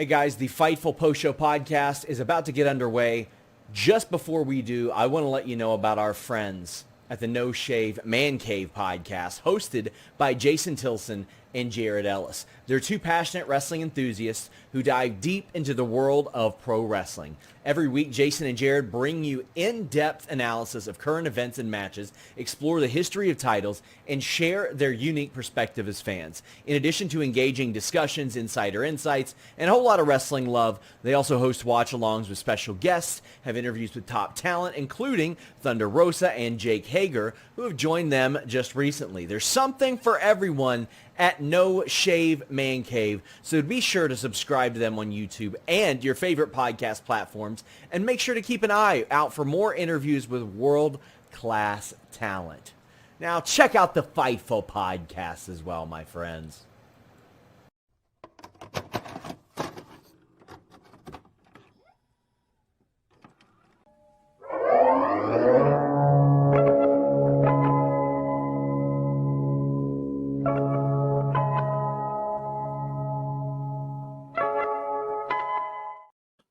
Hey guys, the Fightful post-show podcast is about to get underway. Just before we do, I want to let you know about our friends at the No Shave Man Cave podcast, hosted by Jason Tilson and Jared Ellis. They're two passionate wrestling enthusiasts who dive deep into the world of pro wrestling. Every week, Jason and Jared bring you in-depth analysis of current events and matches, explore the history of titles, and share their unique perspective as fans. In addition to engaging discussions, insider insights, and a whole lot of wrestling love, they also host watch-alongs with special guests, have interviews with top talent, including Thunder Rosa and Jake Hager, who have joined them just recently. There's something for everyone at No Shave Man Cave, so be sure to subscribe to them on YouTube and your favorite podcast platforms, and make sure to keep an eye out for more interviews with world-class talent. Now, check out the Fightful podcast as well, my friends.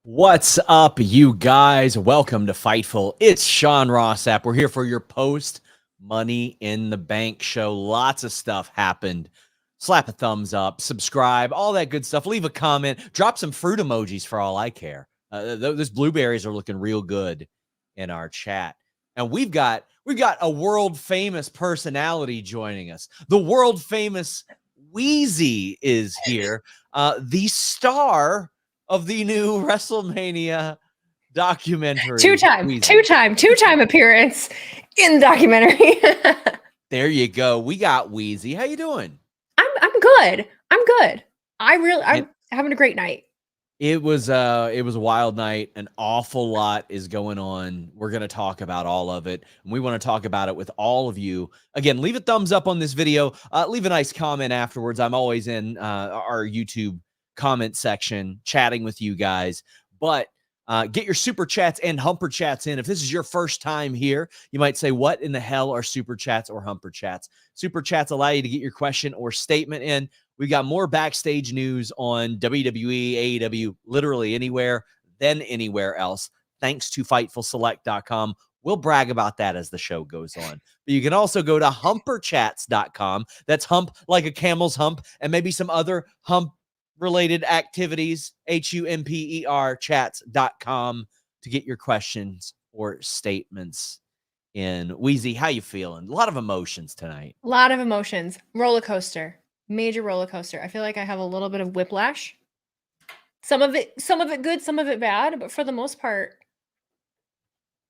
What's up, you guys? Welcome to Fightful. It's Ross Sapp. We're here for your post Money in the Bank show. Lots of stuff happened. Slap a thumbs up, subscribe, all that good stuff. Leave a comment. Drop some fruit emojis for all I care. Those blueberries are looking real good in our chat. And we've got a world famous personality joining us. The world famous Wheezy is here. The star of the new WrestleMania documentary. Two-time appearance in the documentary. There you go. We got Wheezy. How you doing? I'm good. I'm having a great night. It was a wild night. An awful lot is going on. We're going to talk about all of it, and we want to talk about it with all of you. Again, leave a thumbs up on this video. Leave a nice comment afterwards. I'm always in our YouTube comment section chatting with you guys, but get your super chats and humper chats in. If this is your first time here, you might say, what in the hell are super chats or humper chats? Super chats allow you to get your question or statement in. We got more backstage news on WWE, AEW, literally anywhere than anywhere else, thanks to FightfulSelect.com. We'll brag about that as the show goes on. But you can also go to humperchats.com. That's hump like a camel's hump, and maybe some other hump related activities, HUMPER chats.com, to get your questions or statements in. Wheezy, how you feeling? A lot of emotions tonight. A lot of emotions. Roller coaster. Major roller coaster. I feel like I have a little bit of whiplash. Some of it good, some of it bad, but for the most part,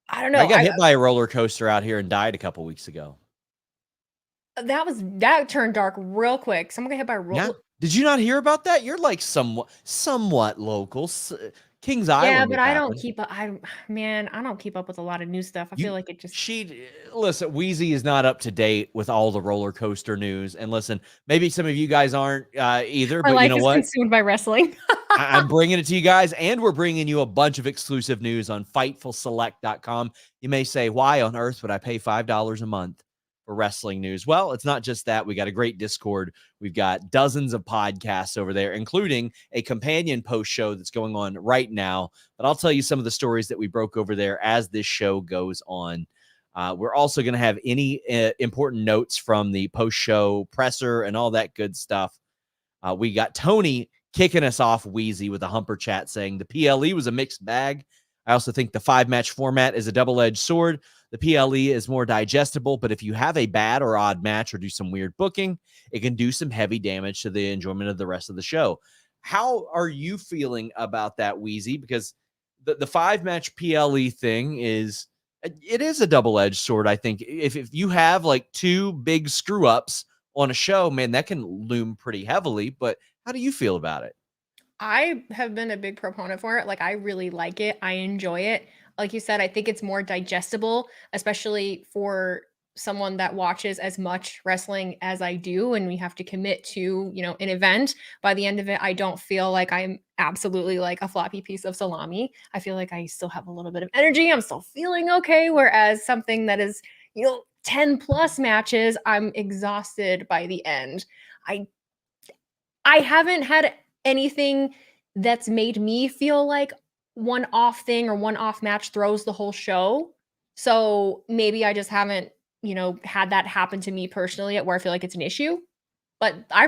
I don't know. I got hit by a roller coaster out here and died a couple weeks ago. That turned dark real quick. Someone got hit by a roller. Yeah. Did you not hear about that? You're like somewhat local. Kings Island. Yeah, but I don't keep up. I don't keep up with a lot of new stuff. I feel like it just. Listen, Wheezy is not up to date with all the roller coaster news. And listen, maybe some of you guys aren't either. My but life you know is what? consumed by wrestling. I'm bringing it to you guys, and we're bringing you a bunch of exclusive news on FightfulSelect.com. You may say, why on earth would I pay $5 a month for wrestling news? Well, it's not just that. We got a great Discord. We've got dozens of podcasts over there, including a companion post show that's going on right now. But I'll tell you some of the stories that we broke over there as this show goes on. We're also going to have any important notes from the post show presser and all that good stuff. We got Tony kicking us off, Wheezy, with a humper chat saying the PLE was a mixed bag. I also think the 5-match format is a double-edged sword. The PLE is more digestible, but if you have a bad or odd match or do some weird booking, it can do some heavy damage to the enjoyment of the rest of the show. How are you feeling about that, Wheezy? Because the 5-match PLE thing is a double-edged sword, I think. If you have like two big screw-ups on a show, man, that can loom pretty heavily. But how do you feel about it? I have been a big proponent for it. Like, I really like it. I enjoy it. Like you said, I think it's more digestible, especially for someone that watches as much wrestling as I do, and we have to commit to, an event. By the end of it, I don't feel like I'm absolutely like a floppy piece of salami. I feel like I still have a little bit of energy. I'm still feeling okay. Whereas something that is, 10 plus matches, I'm exhausted by the end. I haven't had anything that's made me feel like one off thing or one off match throws the whole show. So maybe I just haven't, had that happen to me personally yet where I feel like it's an issue. But I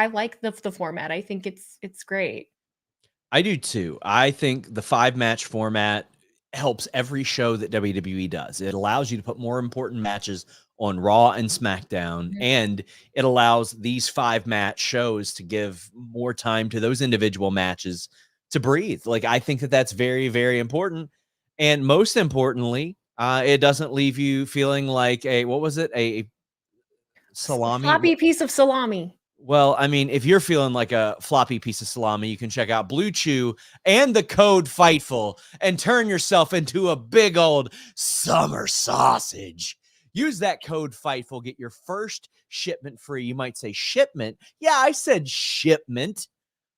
like the format. I think it's great. I do too. I think the 5-match format helps every show that WWE does. It allows you to put more important matches on Raw and SmackDown, and it allows these 5-match shows to give more time to those individual matches to breathe. Like, I think that that's very, very important. And most importantly, it doesn't leave you feeling like a salami? Floppy piece of salami. Well, I mean, if you're feeling like a floppy piece of salami, you can check out Bluechew and the code Fightful and turn yourself into a big old summer sausage. Use that code Fightful, get your first shipment free. You might say shipment. Yeah, I said shipment.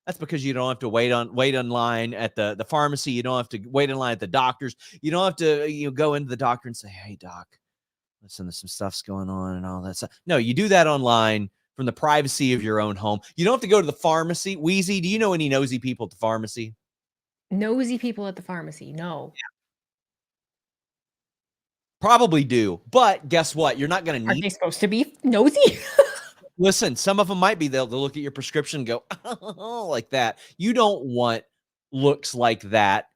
That's because you don't have to wait in line at the pharmacy. You don't have to wait in line at the doctor's. You don't have to go into the doctor and say, "Hey, doc, listen, there's some stuff's going on and all that stuff." No, you do that online from the privacy of your own home. You don't have to go to the pharmacy. Wheezy, do you know any nosy people at the pharmacy? Nosy people at the pharmacy. No. Probably do. But guess what? You're not going to Are need. they supposed to be nosy? Listen, some of them might be. They'll look at your prescription and go, like that. You don't want looks like that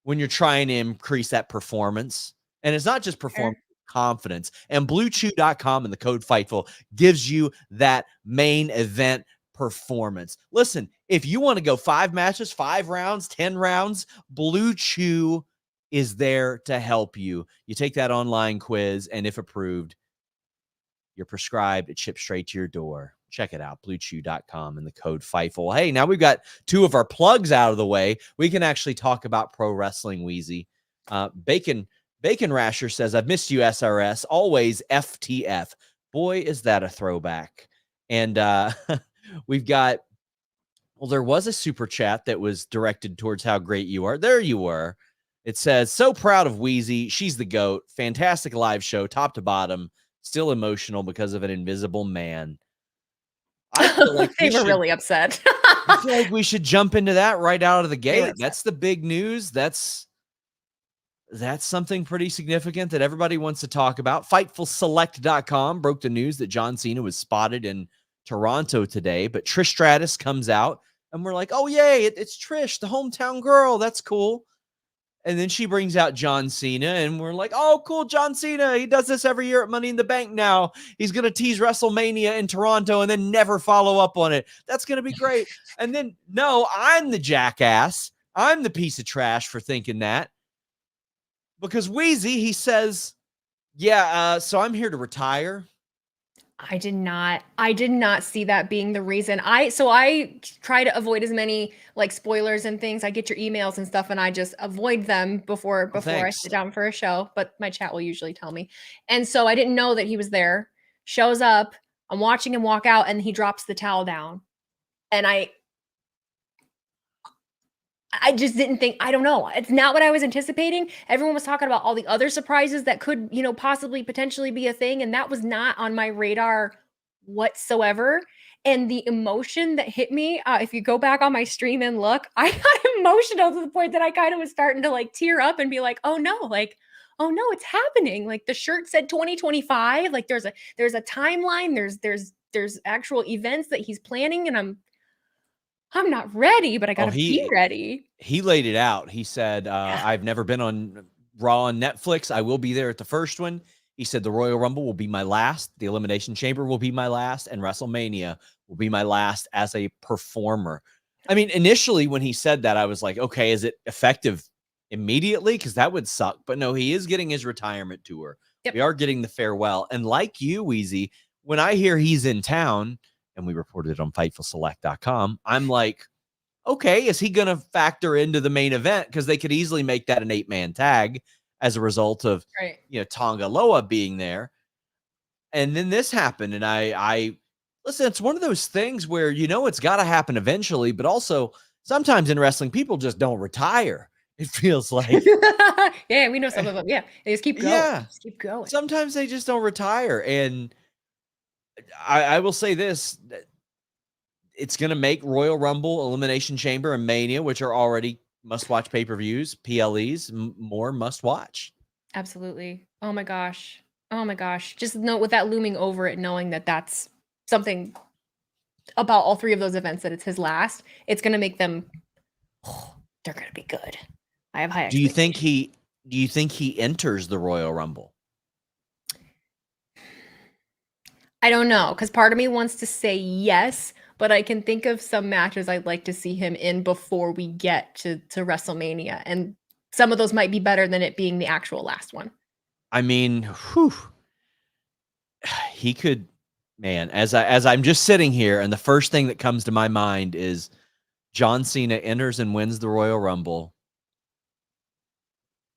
when you're trying to increase that performance. And it's not just performance. Confidence, and bluechew.com and the code Fightful gives you that main event performance. Listen, if you want to go 5 matches, 5 rounds, 10 rounds, Bluechew is there to help you. You take that online quiz, and if approved, you're prescribed. It ships straight to your door. Check it out, bluechew.com and the code Fightful. Hey, now we've got 2 of our plugs out of the way. We can actually talk about pro wrestling, Wheezy. Bacon Rasher says, "I've missed you, SRS. Always FTF." Boy, is that a throwback. And we've got, there was a super chat that was directed towards how great you are. There you were. It says, "So proud of Wheezy. She's the GOAT. Fantastic live show, top to bottom. Still emotional because of an invisible man." I feel like they were really upset. I feel like we should jump into that right out of the gate. That's the big news. That's something pretty significant that everybody wants to talk about. FightfulSelect.com broke the news that John Cena was spotted in Toronto today, but Trish Stratus comes out and we're like, "Oh, yay, it's Trish, the hometown girl. That's cool." And then she brings out John Cena and we're like, "Oh, cool, John Cena. He does this every year at Money in the Bank now. He's going to tease WrestleMania in Toronto and then never follow up on it. That's going to be great." And then, no, I'm the jackass. I'm the piece of trash for thinking that. Because Wheezy, he says, "Yeah, so I'm here to retire." I did not see that being the reason. I try to avoid as many like spoilers and things. I get your emails and stuff and I just avoid them before I sit down for a show, but my chat will usually tell me. And so I didn't know that he was there. Shows up, I'm watching him walk out and he drops the towel down. And I just didn't think, I don't know. It's not what I was anticipating. Everyone was talking about all the other surprises that could, possibly potentially be a thing. And that was not on my radar whatsoever. And the emotion that hit me, if you go back on my stream and look, I got emotional to the point that I kind of was starting to like tear up and be like, oh no, it's happening. Like the shirt said 2025. Like there's a timeline. There's actual events that he's planning. And I'm not ready, but I gotta be ready. He laid it out. He said, "I've never been on Raw on Netflix. I will be there at the first one." He said, "The Royal Rumble will be my last. The Elimination Chamber will be my last. And WrestleMania will be my last as a performer." I mean, initially when he said that, I was like, okay, is it effective immediately? Because that would suck. But no, he is getting his retirement tour. Yep. We are getting the farewell. And like you, Wheezy, when I hear he's in town, and we reported it on FightfulSelect.com, I'm like, okay, is he going to factor into the main event? Because they could easily make that an 8-man tag as a result of, Tonga Loa being there. And then this happened. And I listen, it's one of those things where, it's got to happen eventually, but also sometimes in wrestling, people just don't retire. It feels like. Yeah, we know some of them. Yeah, they just keep going. Yeah. Just keep going. Sometimes they just don't retire. And I will say this, it's going to make Royal Rumble, Elimination Chamber, and Mania, which are already must-watch pay-per-views, PLEs, more must-watch. Absolutely. Oh my gosh. Oh my gosh. Just know with that looming over it, knowing that that's something about all three of those events that it's his last, it's going to make them, they're going to be good. I have high Do you expectations. think he enters the Royal Rumble? I don't know, because part of me wants to say yes, but I can think of some matches I'd like to see him in before we get to WrestleMania. And some of those might be better than it being the actual last one. I mean, he could, man, as I'm just sitting here, and the first thing that comes to my mind is John Cena enters and wins the Royal Rumble,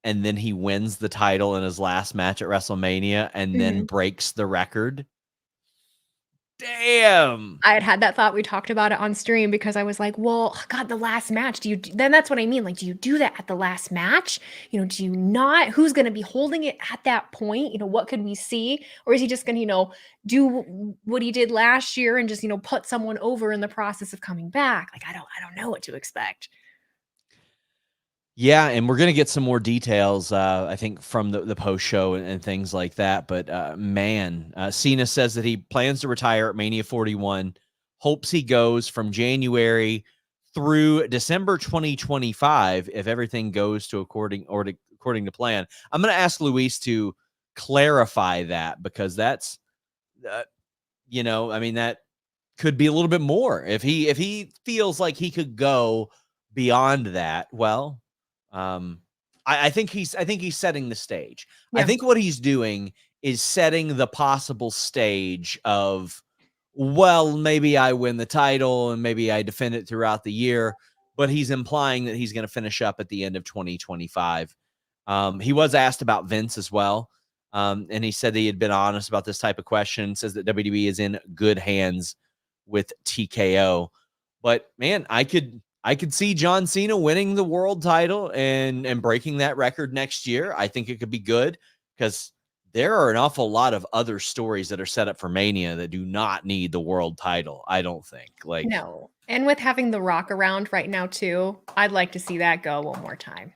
and then he wins the title in his last match at WrestleMania and then breaks the record. Damn. I had that thought. We talked about it on stream because I was like, well, God, the last match. Then that's what I mean. Like, do you do that at the last match? Do you not? Who's going to be holding it at that point? What could we see? Or is he just going to, do what he did last year and just, put someone over in the process of coming back? Like, I don't know what to expect. Yeah, and we're going to get some more details, I think, from the post-show and things like that. But, Cena says that he plans to retire at Mania 41, hopes he goes from January through December 2025 if everything goes according to plan. I'm going to ask Luis to clarify that because that's, that could be a little bit more. If he feels like he could go beyond that, well, I think he's setting the stage. Yeah. I think what he's doing is setting the possible stage of, well, maybe I win the title and maybe I defend it throughout the year, but he's implying that he's going to finish up at the end of 2025. He was asked about Vince as well. And he said that he had been honest about this type of question, says that WWE is in good hands with TKO. But man, I could see John Cena winning the world title and breaking that record next year. I think it could be good because there are an awful lot of other stories that are set up for Mania that do not need the world title. I don't think. No. And with having The Rock around right now too, I'd like to see that go one more time.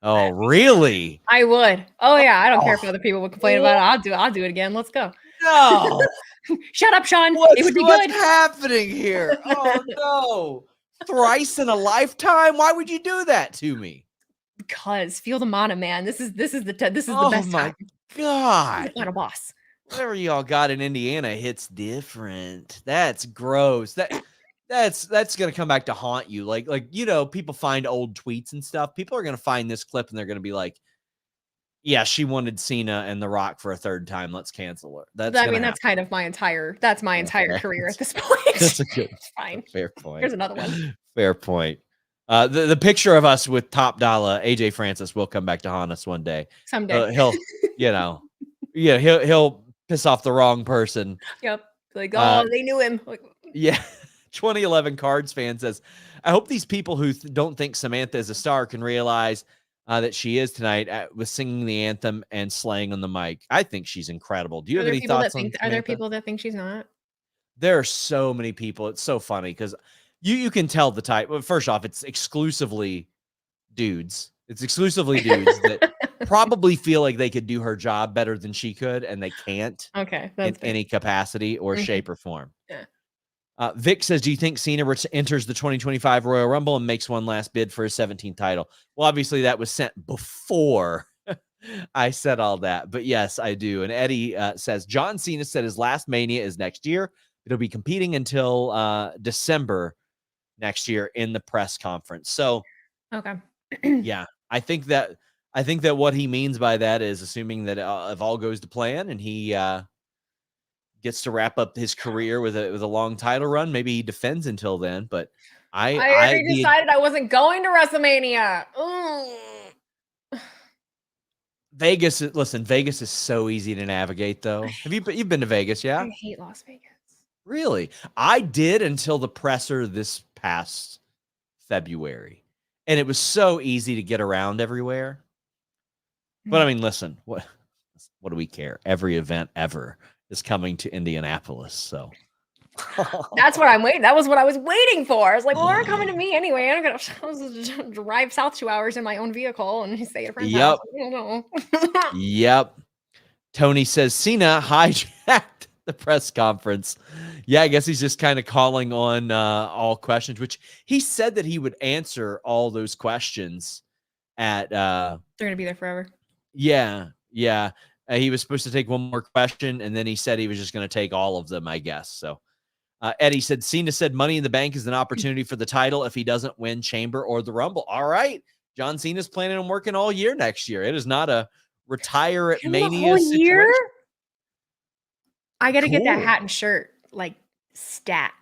Oh, really? I would. Oh yeah. I don't care if other people would complain about it. I'll do it again. Let's go. No. Shut up, Sean. It would be what's good. happening here? Oh no. Thrice in a lifetime? Why would you do that to me? Because feel the mana, man. This is the best. Oh my God. Not a boss. Whatever y'all got in Indiana hits different. That's gross. That's gonna come back to haunt you. Like people find old tweets and stuff. People are gonna find this clip and they're gonna be like, yeah, she wanted Cena and The Rock for a third time. Let's cancel her. That's kind of my entire career at this point. That's a good fine. Fair point. Here's another one. Fair point. The picture of us with top dollar AJ Francis will come back to haunt us one day. Someday. He'll he'll piss off the wrong person. Yep. Like, oh, they knew him. Yeah. 2011 Cards fan says, I hope these people who don't think Samantha is a star can realize that she is tonight with singing the anthem and slaying on the mic. I think she's incredible. Do you have any thoughts on Samantha? Are there people that think she's not? There are so many people. It's so funny because you can tell the type. Well, first off, it's exclusively dudes. It's exclusively dudes that probably feel like they could do her job better than she could, and they can't. Okay, in any capacity or shape or form. Yeah. Vic says, do you think Cena enters the 2025 Royal Rumble and makes one last bid for his 17th title? Well, obviously that was sent before I said all that, but yes, I do. And Eddie says, John Cena said his last Mania is next year. It'll be competing until December next year in the press conference. So, okay. Yeah, I think that what he means by that is assuming that if all goes to plan and he gets to wrap up his career with a long title run, maybe he defends until then. But I already decided I wasn't going to WrestleMania. Vegas is so easy to navigate, though. You've been to Vegas? Yeah, I hate Las Vegas. Really? I did until the presser this past February, and it was so easy to get around everywhere. But I mean, listen, what do we care? Every event ever is coming to Indianapolis, so That's what I'm waiting. That was what I was waiting for. I was like, well, they're coming to me anyway. I'm gonna drive south 2 hours in my own vehicle and stay at a friend's house. I don't know. Yep. Tony says Cena hijacked the press conference. Yeah, I guess he's just kind of calling on all questions, which he said that he would answer all those questions at they're gonna be there forever. Yeah. He was supposed to take one more question, and then he said he was just going to take all of them, I guess. So Eddie said Cena said Money in the Bank is an opportunity for the title if he doesn't win Chamber or the Rumble. All right. John Cena's planning on working all year next year. It is not a retire at Mania situation. Year? I got to get that hat and shirt, like, stat.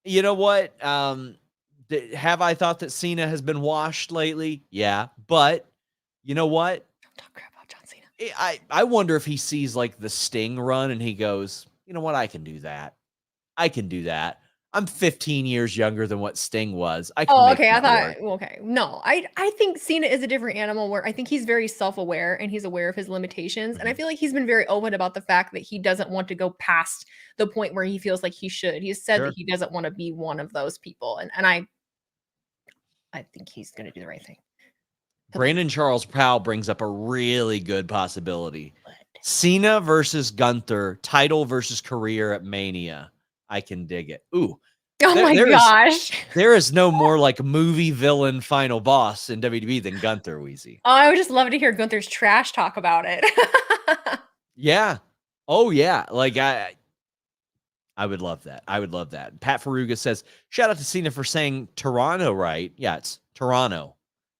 You know what? Have I thought that Cena has been washed lately? Yeah. But you know what? Don't talk crap about John Cena. I wonder if he sees, like, the Sting run and he goes, you know what? I can do that. I'm 15 years younger than what Sting was. I thought, okay. No, I think Cena is a different animal where I think he's very self-aware and he's aware of his limitations. And I feel like he's been very open about the fact that he doesn't want to go past the point where he feels like he should. He's said that he doesn't want to be one of those people. And I think he's going to do the right thing. Brandon Charles Powell brings up a really good possibility. Cena versus Gunther, title versus career at Mania. I can dig it. Ooh. Oh my gosh. There is no more like movie villain final boss in WWE than Gunther, Wheezy. Oh, I would just love to hear Gunther's trash talk about it. Yeah. Oh yeah. Like I would love that. Pat Faruga says, shout out to Cena for saying Toronto right. Yeah, it's Toronto.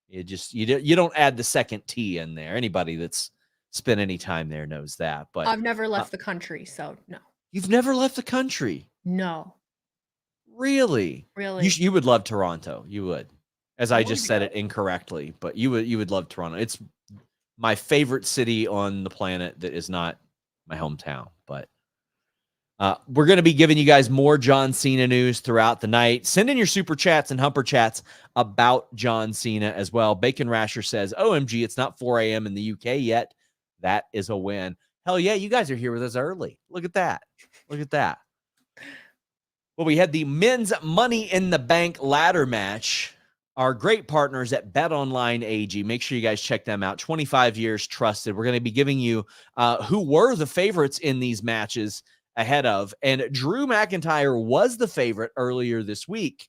You don't add the second T in there. Anybody that's spent any time there knows that. But I've never left the country, so no. You've never left the country? No. Really? You would love Toronto. You would. As I just said it incorrectly, but you would love Toronto. It's my favorite city on the planet that is not my hometown. But we're going to be giving you guys more John Cena news throughout the night. Send in your super chats and humper chats about John Cena as well. Bacon Rasher says, OMG, it's not 4 a.m. in the UK yet. That is a win. Hell yeah, you guys are here with us early. Look at that. Well, we had the men's Money in the Bank ladder match. Our great partners at BetOnline AG. Make sure you guys check them out. 25 years trusted. We're going to be giving you who were the favorites in these matches ahead of. And Drew McIntyre was the favorite earlier this week.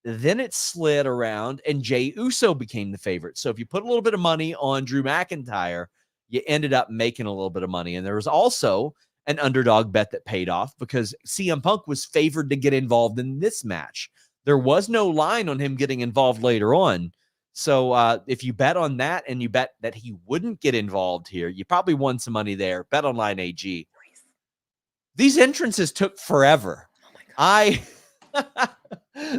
Then it slid around and Jey Uso became the favorite. So if you put a little bit of money on Drew McIntyre, you ended up making a little bit of money. And there was also an underdog bet that paid off because CM Punk was favored to get involved in this match. There was no line on him getting involved later on. So if you bet on that and you bet that he wouldn't get involved here, you probably won some money there. BetOnline AG. These entrances took forever. Oh my God.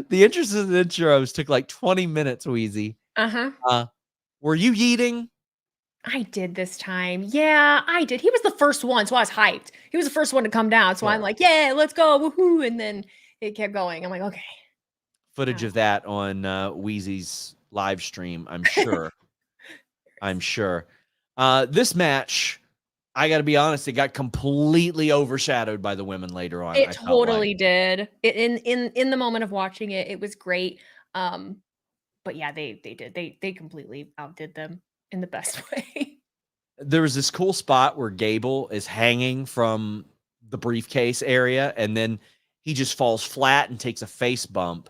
The entrances and intros took like 20 minutes, Wheezy. Were you yeeting? I did this time. Yeah, I did. He was the first one, so I was hyped. He was the first one to come down, so I'm like, yeah, let's go, woohoo! And then it kept going. I'm like, okay. Footage of that on Wheezy's live stream, I'm sure. This match, I got to be honest, it got completely overshadowed by the women later on. It totally did. In the moment of watching it, it was great. But yeah, they completely outdid them in the best way. There was this cool spot where Gable is hanging from the briefcase area, and then he just falls flat and takes a face bump.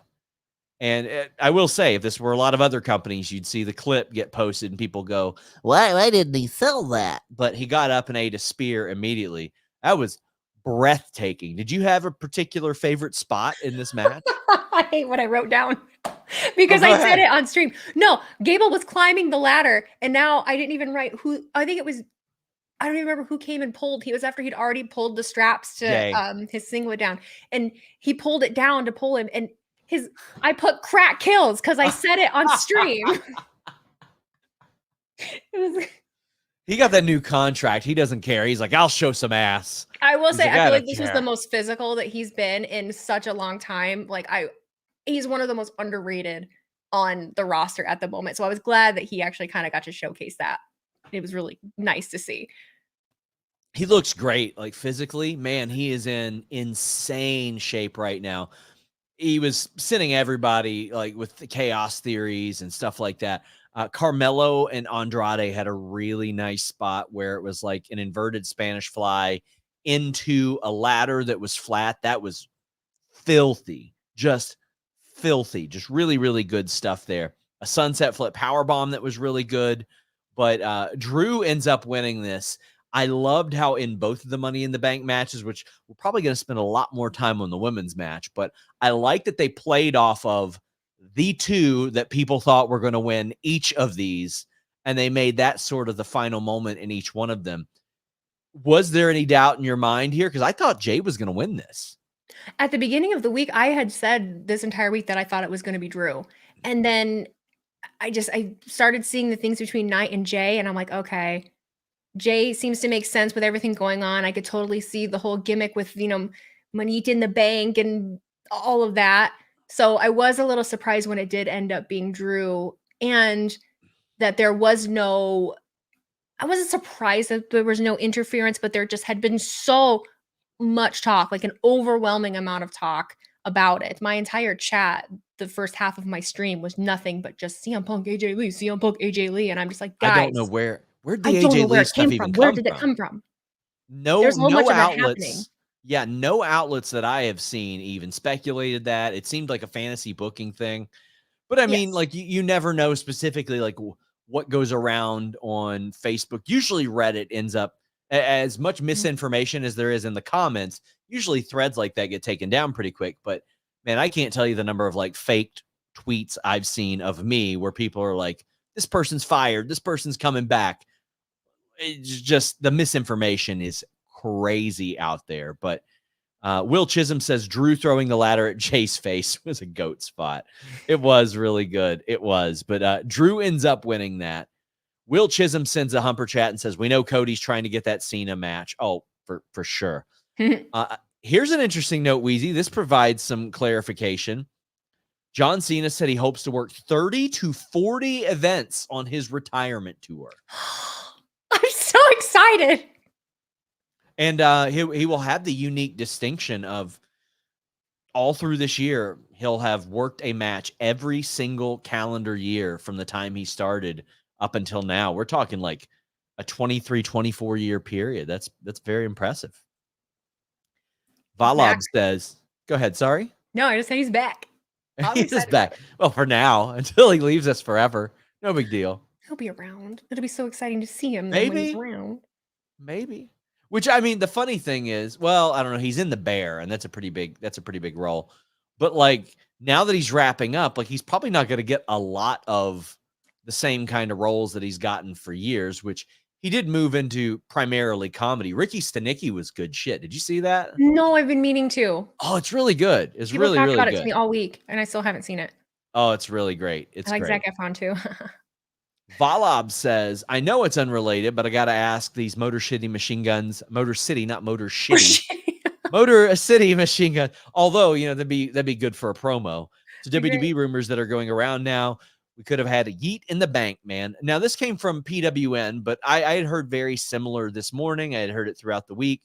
And I will say, if this were a lot of other companies, you'd see the clip get posted and people go, why didn't he sell that? But he got up and ate a spear immediately. That was breathtaking. Did you have a particular favorite spot in this match? I hate what I wrote down because I said it on stream. No, Gable was climbing the ladder, and now I didn't even write who. I think it was. I don't even remember who came and pulled. He was after he'd already pulled the straps to his singlet down, and he pulled it down to pull him. And I put crack kills because I said it on stream. He got that new contract. He doesn't care. He's like, I'll show some ass. I will say, I feel like this was the most physical that he's been in such a long time. He's one of the most underrated on the roster at the moment. So I was glad that he actually kind of got to showcase that. It was really nice to see. He looks great, like physically. Man, he is in insane shape right now. He was sending everybody like with the chaos theories and stuff like that. Carmelo and Andrade had a really nice spot where it was like an inverted Spanish fly into a ladder that was flat. That was filthy, just filthy, just really, really good stuff there. A sunset flip power bomb that was really good, but Drew ends up winning this. I loved how in both of the Money in the Bank matches, which we're probably going to spend a lot more time on the women's match, but I like that they played off of the two that people thought were going to win each of these, and they made that sort of the final moment in each one of them. Was there any doubt in your mind here? Because I thought Jay was going to win this. At the beginning of the week, I had said this entire week that I thought it was going to be Drew. And then I started seeing the things between Knight and Jay, and I'm like, okay, Jay seems to make sense with everything going on. I could totally see the whole gimmick with, Money in the Bank and all of that. So I was a little surprised when it did end up being Drew, and that there was no, I wasn't surprised that there was no interference, but there just had been so much talk, like an overwhelming amount of talk about it. My entire chat, the first half of my stream was nothing but just CM Punk, AJ Lee, CM Punk, AJ Lee. And I'm just like, guys, I don't know where'd the I don't AJ know where Lee it stuff came even from. come Where from? did it come from? No, There's a whole no bunch of that happening. outlets. Yeah, no outlets that I have seen even speculated that. It seemed like a fantasy booking thing. But I mean, Yes. like you never know specifically like what goes around on Facebook. Usually Reddit ends up as much misinformation as there is in the comments. Usually threads like that get taken down pretty quick. But man, I can't tell you the number of like faked tweets I've seen of me where people are like, this person's fired, this person's coming back. It's just the misinformation is crazy out there. But Will Chisholm says Drew throwing the ladder at Jay's face was a goat spot. It was really good. It was. But Drew ends up winning that. Will Chisholm sends a humper chat and says, we know Cody's trying to get that Cena match. Oh, for sure. Here's an interesting note, Wheezy. This provides some clarification. John Cena said he hopes to work 30 to 40 events on his retirement tour. I'm so excited. And he will have the unique distinction of all through this year, he'll have worked a match every single calendar year from the time he started up until now. We're talking like a 23, 24-year period. That's very impressive. Valob says, go ahead, sorry. No, I just said he's back. He's back. Well, for now, until he leaves us forever. No big deal. He'll be around. It'll be so exciting to see him Maybe. when he's around. Maybe. Which, I mean, the funny thing is, well, I don't know. He's in the Bear, and that's a pretty big role. But like now that he's wrapping up, like he's probably not going to get a lot of the same kind of roles that he's gotten for years, which he did move into primarily comedy. Ricky Stenicki was good shit. Did you see that? No, I've been meaning to. Oh, it's really good. It's People really, talked really about good. it to me all week, and I still haven't seen it. Oh, it's really great. It's I like great. Zac Efron too. Valob says, I know it's unrelated, but I got to ask these Motor City machine guns, Motor City, not Motor Shitty. Motor City machine gun. Although, that'd be good for a promo. So WWE rumors that are going around now. We could have had a Yeet in the Bank, man. Now, this came from PWN, but I had heard very similar this morning. I had heard it throughout the week.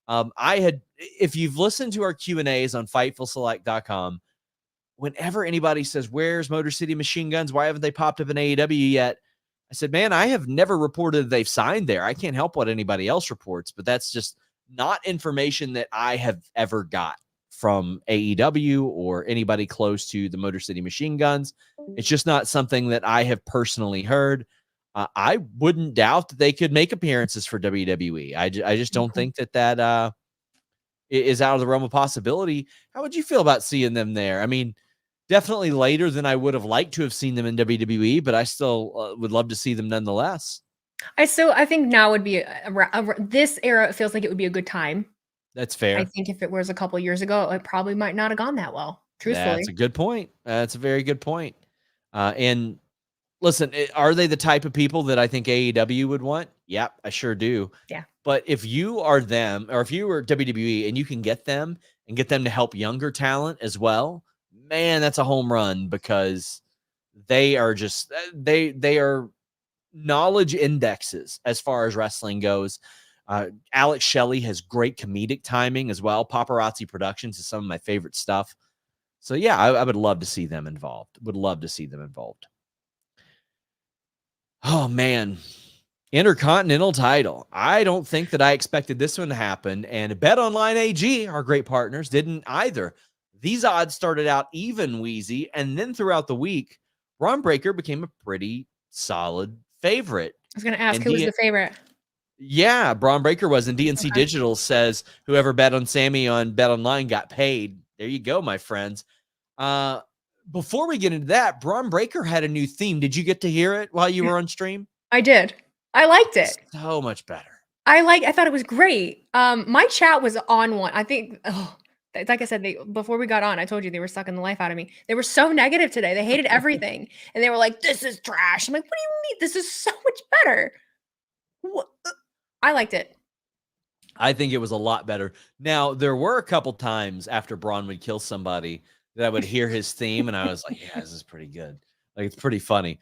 If you've listened to our Q&As on FightfulSelect.com, whenever anybody says, where's Motor City Machine Guns? Why haven't they popped up in AEW yet? I said, man, I have never reported they've signed there. I can't help what anybody else reports, but that's just not information that I have ever got from AEW or anybody close to the Motor City Machine Guns. It's just not something that I have personally heard. I wouldn't doubt that they could make appearances for WWE. I just don't think that is out of the realm of possibility. How would you feel about seeing them there? I mean, definitely later than I would have liked to have seen them in WWE, but I still would love to see them nonetheless. I think now would be this era. It feels like it would be a good time. That's fair. I think if it was a couple years ago, it probably might not have gone that well. Truthfully, that's a good point. That's a very good point. And listen, are they the type of people that I think AEW would want? Yep, I sure do. Yeah. But if you are them, or if you were WWE and you can get them to help younger talent as well, man, that's a home run, because they are just they are knowledge indexes as far as wrestling goes. Alex Shelley has great comedic timing as well. Paparazzi Productions is some of my favorite stuff. So yeah, I would love to see them involved. Would love to see them involved. Oh man, Intercontinental title. I don't think that I expected this one to happen. And BetOnline AG, our great partners, didn't either. These odds started out even, Wheezy, and then throughout the week, Bron Breakker became a pretty solid favorite. I was going to ask And who was the favorite. Yeah, Bron Breakker was, and DNC Okay. Digital says whoever bet on Sami on BetOnline got paid. There you go, my friends. Before we get into that, Bron Breakker had a new theme. Did you get to hear it while you were on stream? I did. I liked it. So much better. I thought it was great. My chat was on one. I think, like I said, before we got on, I told you they were sucking the life out of me. They were so negative today. They hated everything. And they were like, this is trash. I'm like, what do you mean? This is so much better. What? I liked it. I think it was a lot better. Now, there were a couple times after Bron would kill somebody that I would hear his theme, and I was like, yeah, this is pretty good. Like, it's pretty funny.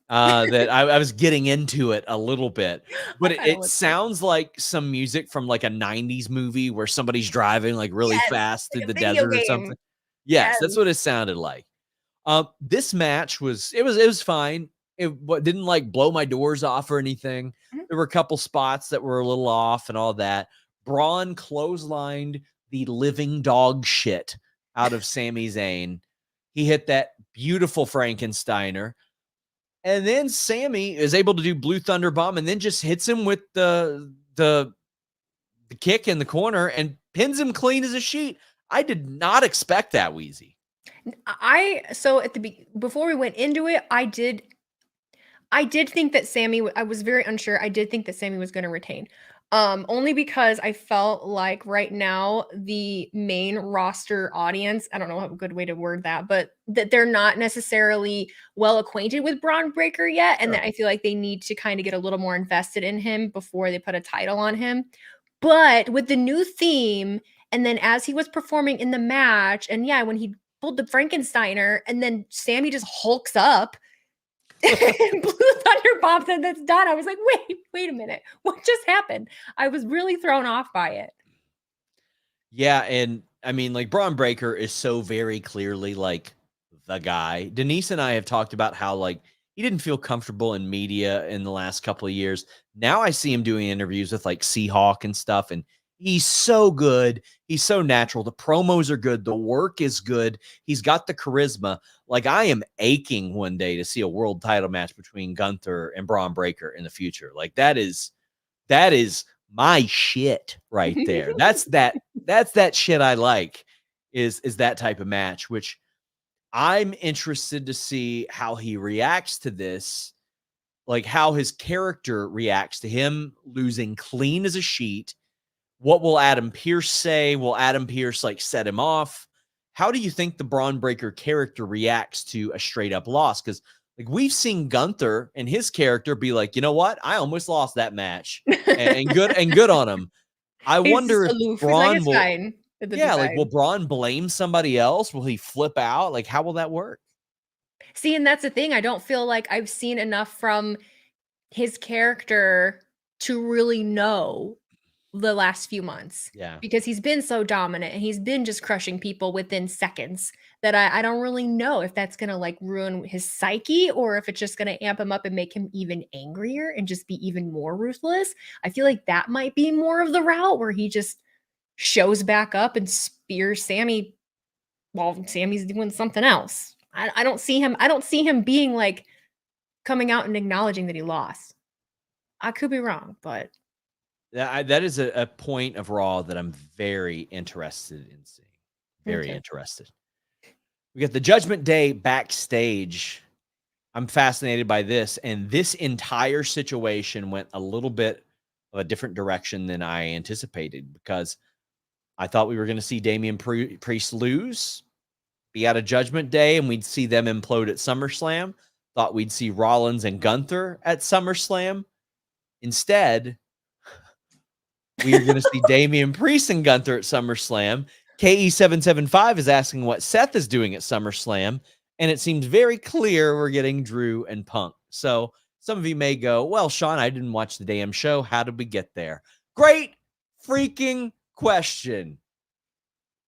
That I was getting into it a little bit, but it sounds like some music from like a 90s movie where somebody's driving like really fast through the desert or something. Yes, that's what it sounded like. This match was fine. It didn't like blow my doors off or anything. There were a couple spots that were a little off and all that. Bron clotheslined the living dog shit out of Sami Zayn. He hit that beautiful Frankensteiner. And then Sami is able to do Blue Thunder Bomb and then just hits him with the kick in the corner and pins him clean as a sheet. I did not expect that, Wheezy. Before we went into it, I did think that Sami, I was very unsure. I did think that Sami was going to retain. Only because I felt like right now the main roster audience, I don't know a good way to word that, but that they're not necessarily well acquainted with Bron Breakker yet. And that I feel like they need to kind of get a little more invested in him before they put a title on him. But with the new theme, and then as he was performing in the match, and yeah, when he pulled the Frankensteiner, and then Sami just hulks up, Blue Thunder Bomb said that's done. I was like, wait a minute. What just happened? I was really thrown off by it. Yeah, and I mean, like, Bron Breakker is so very clearly like the guy. Denise and I have talked about how like he didn't feel comfortable in media in the last couple of years. Now I see him doing interviews with like Seahawk and stuff, and he's so good. He's so natural. The promos are good. The work is good. He's got the charisma. Like, I am aching one day to see a world title match between Gunther and Bron Breakker in the future. Like, that is my shit right there. That's that shit I like is that type of match, which I'm interested to see how he reacts to this. Like, how his character reacts to him losing clean as a sheet. What will Adam Pearce say? Will Adam Pearce like set him off? How do you think the Bron Breakker character reacts to a straight up loss? Because like we've seen Gunther and his character be like, you know what? I almost lost that match, and good on him. I wonder if Bron will. Like will Bron blame somebody else? Will he flip out? Like, how will that work? See, and that's the thing. I don't feel like I've seen enough from his character to really know the last few months. Yeah. Because he's been so dominant and he's been just crushing people within seconds that I don't really know if that's going to like ruin his psyche or if it's just going to amp him up and make him even angrier and just be even more ruthless. I feel like that might be more of the route where he just shows back up and spears Sami while Sami's doing something else. I don't see him being like coming out and acknowledging that he lost. I could be wrong, but that is a point of Raw that I'm very interested in seeing. Very interested. We got the Judgment Day backstage. I'm fascinated by this. And this entire situation went a little bit of a different direction than I anticipated, because I thought we were going to see Damian Priest lose, be out of Judgment Day, and we'd see them implode at SummerSlam. Thought we'd see Rollins and Gunther at SummerSlam. Instead, we are going to see Damian Priest and Gunther at SummerSlam. KE775 is asking what Seth is doing at SummerSlam, and it seems very clear we're getting Drew and Punk. So some of you may go, well, Sean, I didn't watch the damn show. How did we get there? Great freaking question.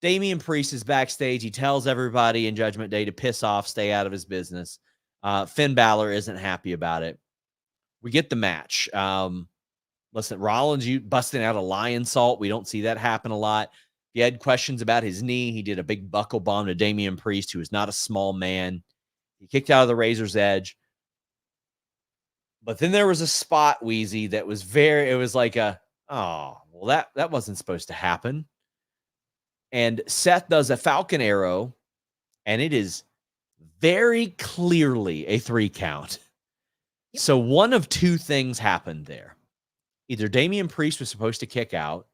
Damian Priest is backstage. He tells everybody in Judgment Day to piss off, stay out of his business. Finn Balor isn't happy about it. We get the match. Listen, Rollins, you busting out a lion salt. We don't see that happen a lot. If you had questions about his knee, he did a big buckle bomb to Damian Priest, who is not a small man. He kicked out of the Razor's Edge. But then there was a spot, Wheezy, that was it was like that wasn't supposed to happen. And Seth does a Falcon Arrow, and it is very clearly a 3 count. Yep. So one of two things happened there. Either Damian Priest was supposed to kick out,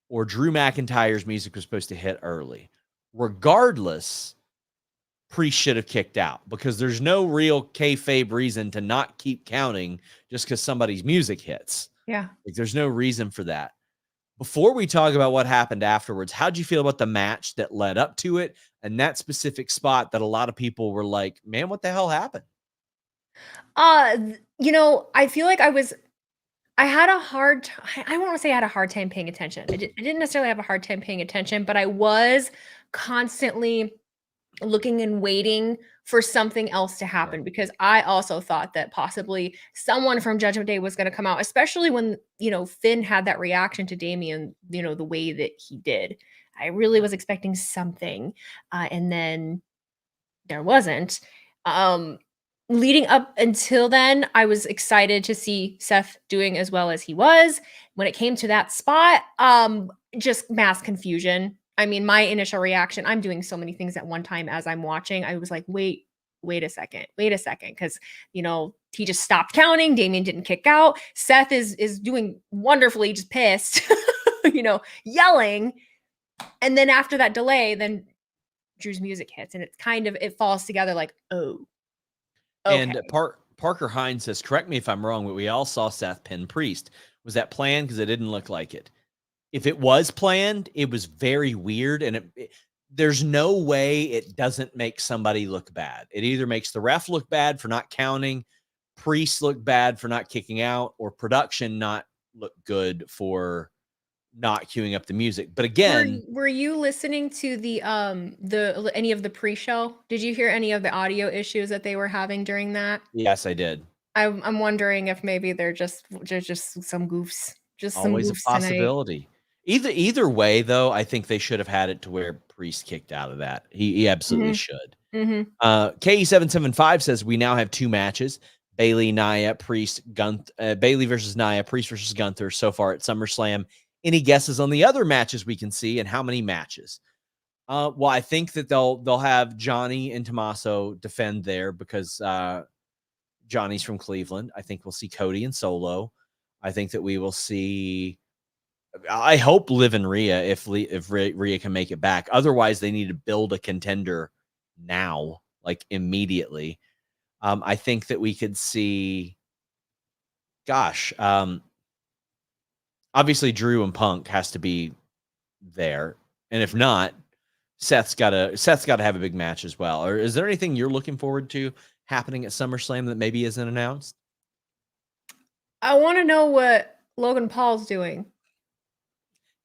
or Drew McIntyre's music was supposed to hit early. Regardless, Priest should have kicked out, because there's no real kayfabe reason to not keep counting just because somebody's music hits. Yeah. Like, there's no reason for that. Before we talk about what happened afterwards, how'd you feel about the match that led up to it and that specific spot that a lot of people were like, man, what the hell happened? I feel like I had a hard time. I won't say I had a hard time paying attention. I didn't necessarily have a hard time paying attention, but I was constantly looking and waiting for something else to happen, because I also thought that possibly someone from Judgment Day was going to come out, especially when, Finn had that reaction to Damian, the way that he did. I really was expecting something, and then there wasn't. Leading up until then, I was excited to see Seth doing as well as he was. When it came to that spot, just mass confusion. I mean, my initial reaction, I'm doing so many things at one time as I'm watching. I was like, wait a second. Because, he just stopped counting. Damian didn't kick out. Seth is doing wonderfully, just pissed, yelling. And then after that delay, then Drew's music hits, and it falls together like, oh. Okay. And Parker Hines says, correct me if I'm wrong, but we all saw Seth pin Priest. Was that planned? Because it didn't look like it. If it was planned, it was very weird, and there's no way it doesn't make somebody look bad. It either makes the ref look bad for not counting, Priest look bad for not kicking out, or production not look good for not queuing up the music. But again, were you listening to the any of the pre-show? Did you hear any of the audio issues that they were having during that? Yes, I did. I'm wondering if maybe they're just some goofs. Just always some goofs a possibility. Tonight. Either way, though, I think they should have had it to where Priest kicked out of that. He absolutely should. KE775 says we now have 2 matches: Bayley, Nia, Priest, Bayley versus Nia, Priest versus Gunther so far at SummerSlam. Any guesses on the other matches we can see, and how many matches? Well, I think that they'll have Johnny and Tommaso defend there, because Johnny's from Cleveland. I think we'll see Cody and Solo. I think that we will see, I hope, Liv and Rhea, if Rhea can make it back. Otherwise, they need to build a contender now, like immediately. I think that we could see, obviously Drew and Punk has to be there. And if not, Seth's got to have a big match as well. Or is there anything you're looking forward to happening at SummerSlam that maybe isn't announced? I want to know what Logan Paul's doing.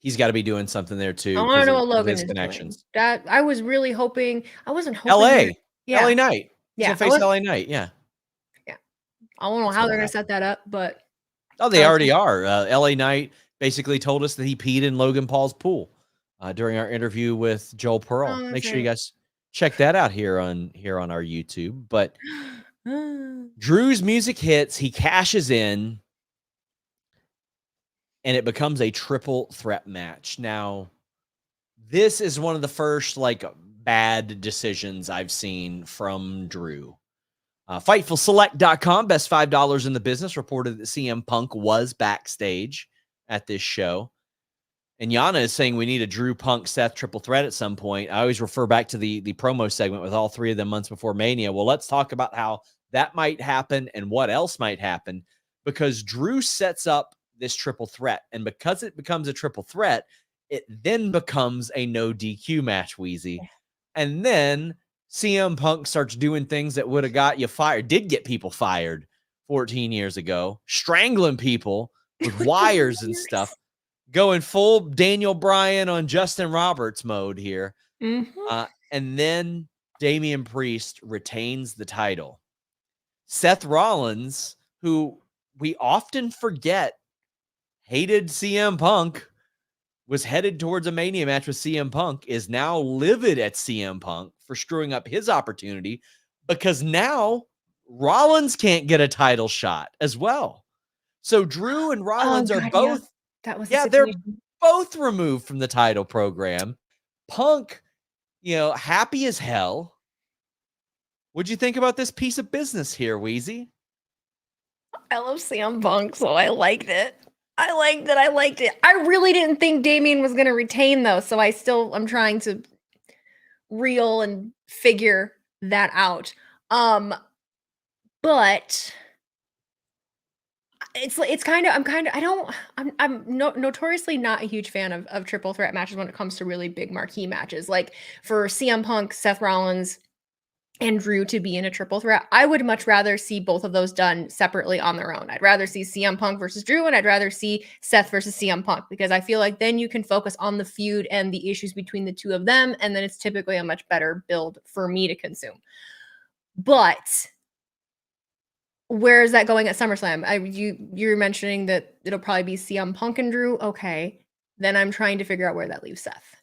He's got to be doing something there too. I want to know what Logan is connections. Doing. That I was really hoping. I wasn't hoping. LA Knight. Yeah, face LA Knight. Yeah. Yeah. I don't know how they're gonna set that up, but they already are. LA Knight basically told us that he peed in Logan Paul's pool during our interview with Joel Pearl. Make sure you guys check that out here on our YouTube. But Drew's music hits. He cashes in. And it becomes a triple threat match. Now, this is one of the first bad decisions I've seen from Drew. FightfulSelect.com, best $5 in the business, reported that CM Punk was backstage at this show. And Yana is saying we need a Drew Punk Seth triple threat at some point. I always refer back to the promo segment with all 3 of them months before Mania. Well, let's talk about how that might happen and what else might happen, because Drew sets up this triple threat. And because it becomes a triple threat, it then becomes a no DQ match, Wheezy. And then CM Punk starts doing things that would have got you fired, did get people fired 14 years ago, strangling people with wires and stuff, going full Daniel Bryan on Justin Roberts mode here. And then Damian Priest retains the title. Seth Rollins, who we often forget hated CM Punk, was headed towards a Mania match with CM Punk, is now livid at CM Punk for screwing up his opportunity because now Rollins can't get a title shot as well. So Drew and Rollins are both, they're both removed from the title program. Punk, happy as hell. What'd you think about this piece of business here, Wheezy? I love CM Punk, so I liked it. I liked it. I really didn't think Damian was going to retain, though, so I'm trying to reel and figure that out. But it's kind of, I'm notoriously not a huge fan of triple threat matches when it comes to really big marquee matches. Like for CM Punk, Seth Rollins, and Drew to be in a triple threat, I would much rather see both of those done separately on their own. I'd rather see CM Punk versus Drew, and I'd rather see Seth versus CM Punk, because I feel like then you can focus on the feud and the issues between the two of them, and then it's typically a much better build for me to consume. But where is that going at SummerSlam? You're mentioning that it'll probably be CM Punk and Drew. Okay, then I'm trying to figure out where that leaves Seth.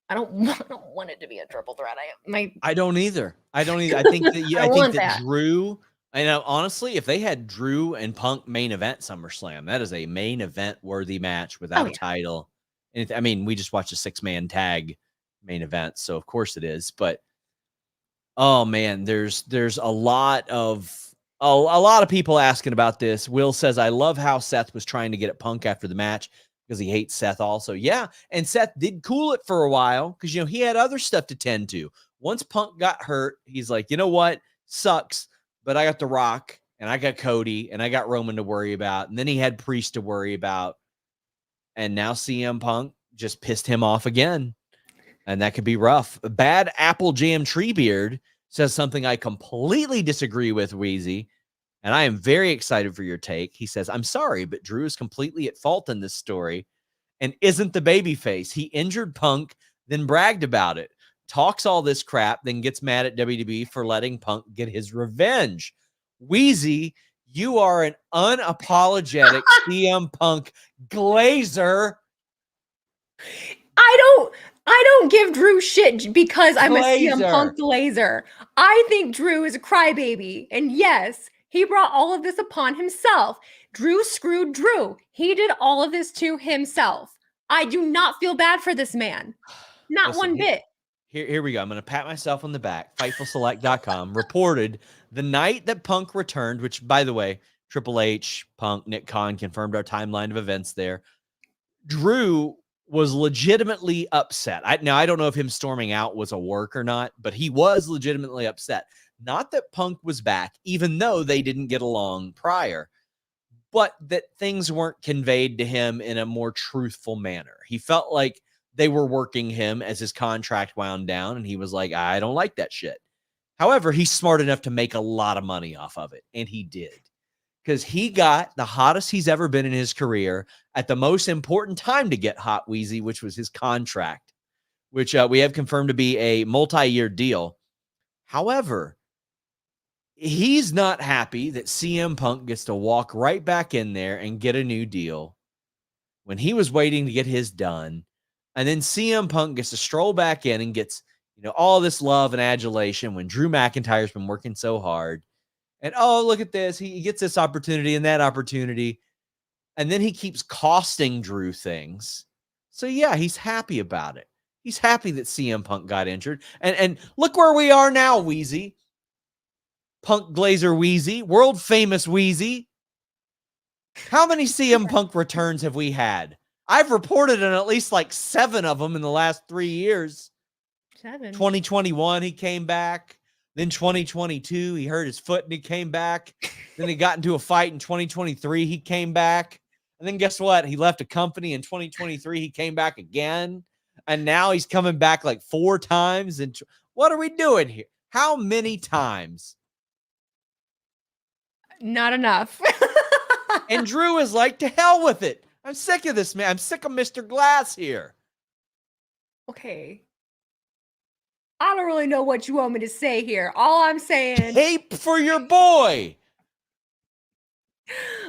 I don't want it to be a triple threat. I don't either. I think that Drew. I know, honestly, if they had Drew and Punk main event SummerSlam, that is a main event worthy match without a title. And we just watched a 6-man tag main event, so of course it is. But oh man, there's a lot of people asking about this. Will says, I love how Seth was trying to get at Punk after the match, because he hates Seth also. Yeah, and Seth did cool it for a while because, he had other stuff to tend to. Once Punk got hurt, he's like, you know what? Sucks, but I got The Rock, and I got Cody, and I got Roman to worry about, and then he had Priest to worry about, and now CM Punk just pissed him off again, and that could be rough. Bad Apple Jam Treebeard says something I completely disagree with, Wheezy. And I am very excited for your take. He says, I'm sorry, but Drew is completely at fault in this story and isn't the babyface. He injured Punk, then bragged about it, talks all this crap, then gets mad at WWE for letting Punk get his revenge. Wheezy, you are an unapologetic CM Punk glazer. I don't give Drew shit because I'm a CM Punk glazer. I think Drew is a crybaby. And yes, he brought all of this upon himself. Drew screwed Drew. He did all of this to himself. I do not feel bad for this man. Not one bit. Here we go. I'm going to pat myself on the back. Fightfulselect.com reported the night that Punk returned, which, by the way, Triple H, Punk, Nick Khan confirmed our timeline of events there. Drew was legitimately upset. I don't know if him storming out was a work or not, but he was legitimately upset. Not that Punk was back, even though they didn't get along prior, but that things weren't conveyed to him in a more truthful manner. He felt like they were working him as his contract wound down, and he was like, I don't like that shit. However, he's smart enough to make a lot of money off of it, and he did. Because he got the hottest he's ever been in his career at the most important time to get hot, Wheezy, which was his contract, which we have confirmed to be a multi-year deal. However, he's not happy that CM Punk gets to walk right back in there and get a new deal when he was waiting to get his done. And then CM Punk gets to stroll back in and gets, all this love and adulation when Drew McIntyre's been working so hard. And, oh, look at this. He gets this opportunity and that opportunity. And then he keeps costing Drew things. So, yeah, he's happy about it. He's happy that CM Punk got injured. And look where we are now, Wheezy. Punk Glazer Wheezy, world famous Wheezy. How many CM Punk returns have we had? I've reported on at least like 7 of them in the last 3 years. 7. 2021, he came back. Then 2022, he hurt his foot and he came back. Then he got into a fight in 2023. He came back. And then guess what? He left a company in 2023. He came back again. And now he's coming back like 4 times. And what are we doing here? How many times? Not enough. And Drew is like, to hell with it. I'm sick of this, man. I'm sick of Mr. Glass here. Okay. I don't really know what you want me to say here. All I'm saying, Cape for your boy.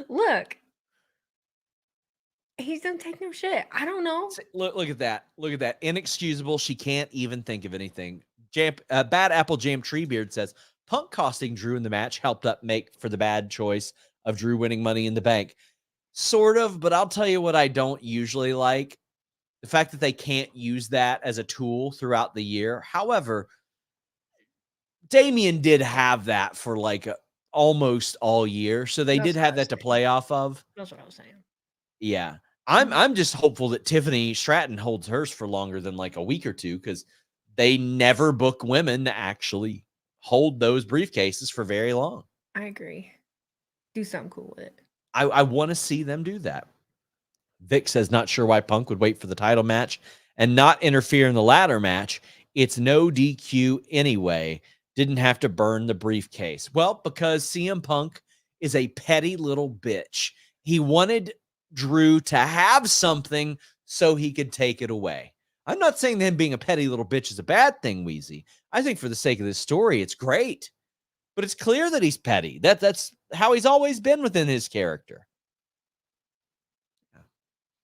look, he doesn't take no shit. I don't know. Look at that. Look at that. Inexcusable. She can't even think of anything. Bad Apple Jam Treebeard says, Punk costing Drew in the match helped up make for the bad choice of Drew winning Money in the Bank. Sort of, but I'll tell you what I don't usually like. The fact that they can't use that as a tool throughout the year. However, Damian did have that for like almost all year. So they did have that to play off of. That's what I was saying. Yeah. I'm just hopeful that Tiffany Stratton holds hers for longer than like a week or two, because they never book women to actually hold those briefcases for very long. I agree. Do something cool with it. I want to see them do that. Vic says, not sure why Punk would wait for the title match and not interfere in the ladder match. It's no DQ anyway. Didn't have to burn the briefcase. Well, because CM Punk is a petty little bitch. He wanted Drew to have something so he could take it away. I'm not saying that him being a petty little bitch is a bad thing, Wheezy. I think for the sake of this story, it's great. But it's clear that he's petty. That's how he's always been within his character.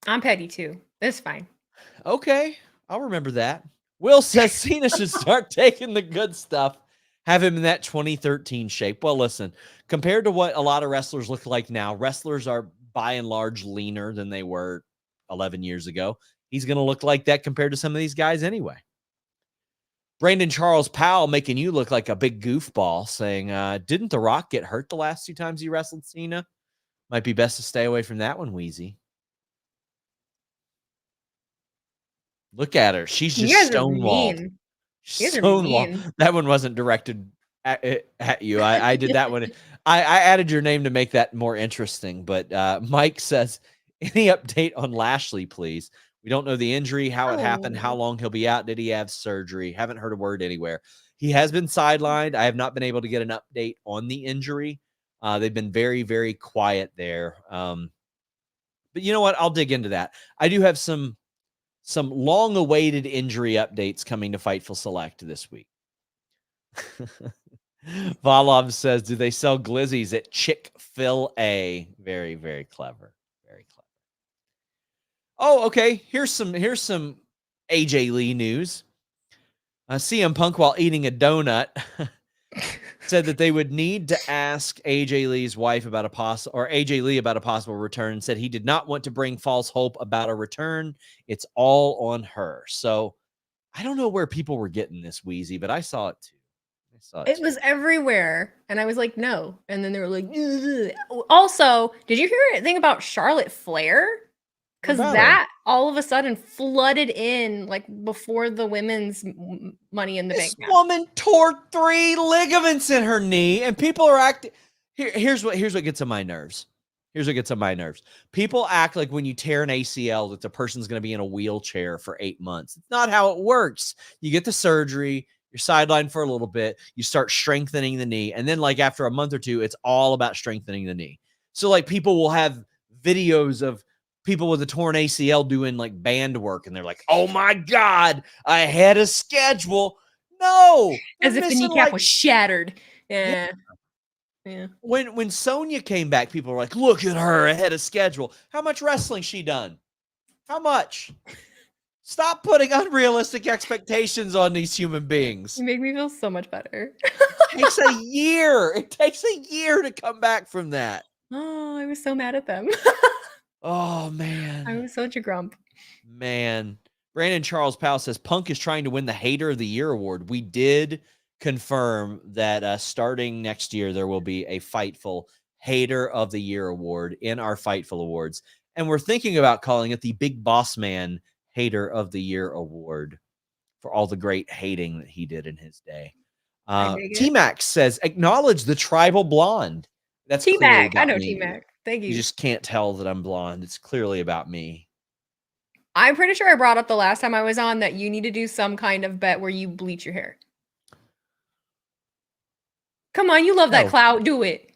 I'm petty too. It's fine. Okay, I'll remember that. Will says Cena should start taking the good stuff. Have him in that 2013 shape. Well, listen, compared to what a lot of wrestlers look like now, wrestlers are by and large leaner than they were 11 years ago. He's going to look like that compared to some of these guys anyway. Brandon Charles Powell making you look like a big goofball, saying, didn't The Rock get hurt the last 2 times he wrestled Cena? Might be best to stay away from that one, Wheezy. Look at her. She's just stonewalled. Stonewalled. That one wasn't directed at you. I did that one. I added your name to make that more interesting. But Mike says, any update on Lashley, please? We don't know the injury, how it happened, how long he'll be out. Did he have surgery? Haven't heard a word anywhere. He has been sidelined. I have not been able to get an update on the injury. They've been very, very quiet there. But you know what? I'll dig into that. I do have some long-awaited injury updates coming to Fightful Select this week. Valov says, do they sell glizzies at Chick-fil-A? Very, very clever. Very clever. Oh, okay. Here's some AJ Lee news. CM Punk, while eating a donut, said that they would need to ask AJ Lee's wife about AJ Lee about a possible return, and said he did not want to bring false hope about a return. It's all on her. So I don't know where people were getting this, Wheezy, but I saw it too. It was everywhere. And I was like, no. And then they were like, ugh. Also, did you hear anything about Charlotte Flair? Because that all of a sudden flooded in like before the women's Money in the Bank. This woman tore 3 ligaments in her knee, and people are acting. Here's what gets on my nerves. Here's what gets on my nerves. People act like when you tear an ACL that the person's going to be in a wheelchair for 8 months. It's not how it works. You get the surgery, you're sidelined for a little bit, you start strengthening the knee, and then like after a month or two, it's all about strengthening the knee. So like people will have videos of people with a torn ACL doing like band work, and they're like, oh my God, I had a schedule. No. As if the kneecap was shattered. Yeah. When Sonya came back, people were like, look at her ahead of schedule. How much wrestling she done? How much? Stop putting unrealistic expectations on these human beings. You make me feel so much better. It takes a year. It takes a year to come back from that. Oh, I was so mad at them. Oh, man. I was such a grump. Man. Brandon Charles Powell says, Punk is trying to win the Hater of the Year award. We did confirm that starting next year, there will be a Fightful Hater of the Year award in our Fightful Awards. And we're thinking about calling it the Big Boss Man Hater of the Year award for all the great hating that he did in his day. T-Mac says, acknowledge the tribal blonde. That's T-Mac. I know T-Mac. Thank you. You just can't tell that I'm blonde. It's clearly about me. I'm pretty sure I brought up the last time I was on that you need to do some kind of bet where you bleach your hair. Come on, you love that clout. Do it.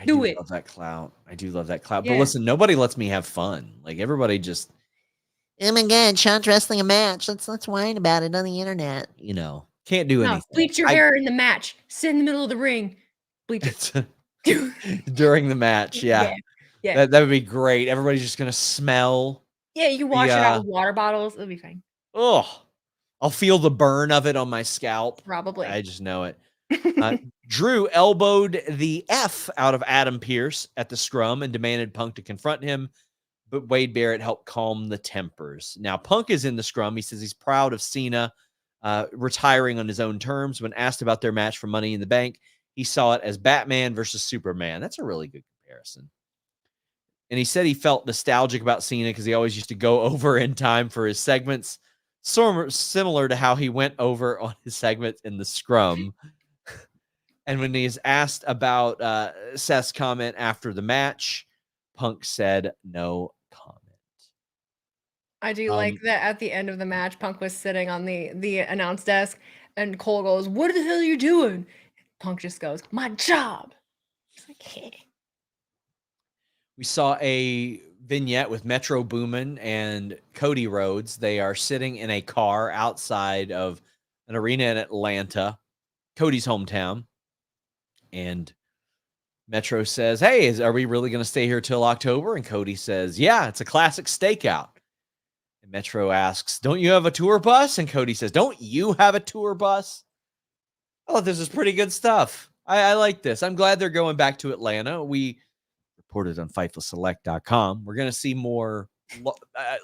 I Do do it. love that clout. I do love that clout. But Yeah. listen, nobody lets me have fun. Like everybody just, Oh my God, Sean's wrestling a match. Let's whine about it on the internet. can't do No, anything. bleach your hair in the match. Sit in the middle of the ring. Bleach it. During the match. Yeah. Yeah. That would be great. Everybody's just going to smell. Yeah, you wash it out with water bottles. It'll be fine. Oh, I'll feel the burn of it on my scalp. Probably. I just know it. Drew elbowed the F out of Adam Pearce at the scrum and demanded Punk to confront him, but Wade Barrett helped calm the tempers. Now, Punk is in the scrum. He says he's proud of Cena retiring on his own terms. When asked about their match for Money in the Bank, he saw it as Batman versus Superman. That's a really good comparison. And he said he felt nostalgic about Cena because he always used to go over in time for his segments, similar to how he went over on his segment in the scrum. And when he is asked about Seth's comment after the match, Punk said no comment. I do like that at the end of the match, Punk was sitting on the announce desk and Cole goes, "What the hell are you doing?" Punk just goes, "My job." He's like, hey. We saw a vignette with Metro Boomin and Cody Rhodes. They are sitting in a car outside of an arena in Atlanta, Cody's hometown. And Metro says, "Hey, are we really going to stay here till October?" And Cody says, "Yeah, it's a classic stakeout." And Metro asks, "Don't you have a tour bus?" And Cody says, "Don't you have a tour bus?" Oh, this is pretty good stuff. I like this. I'm glad they're going back to Atlanta. We reported on FightfulSelect.com. We're going to see more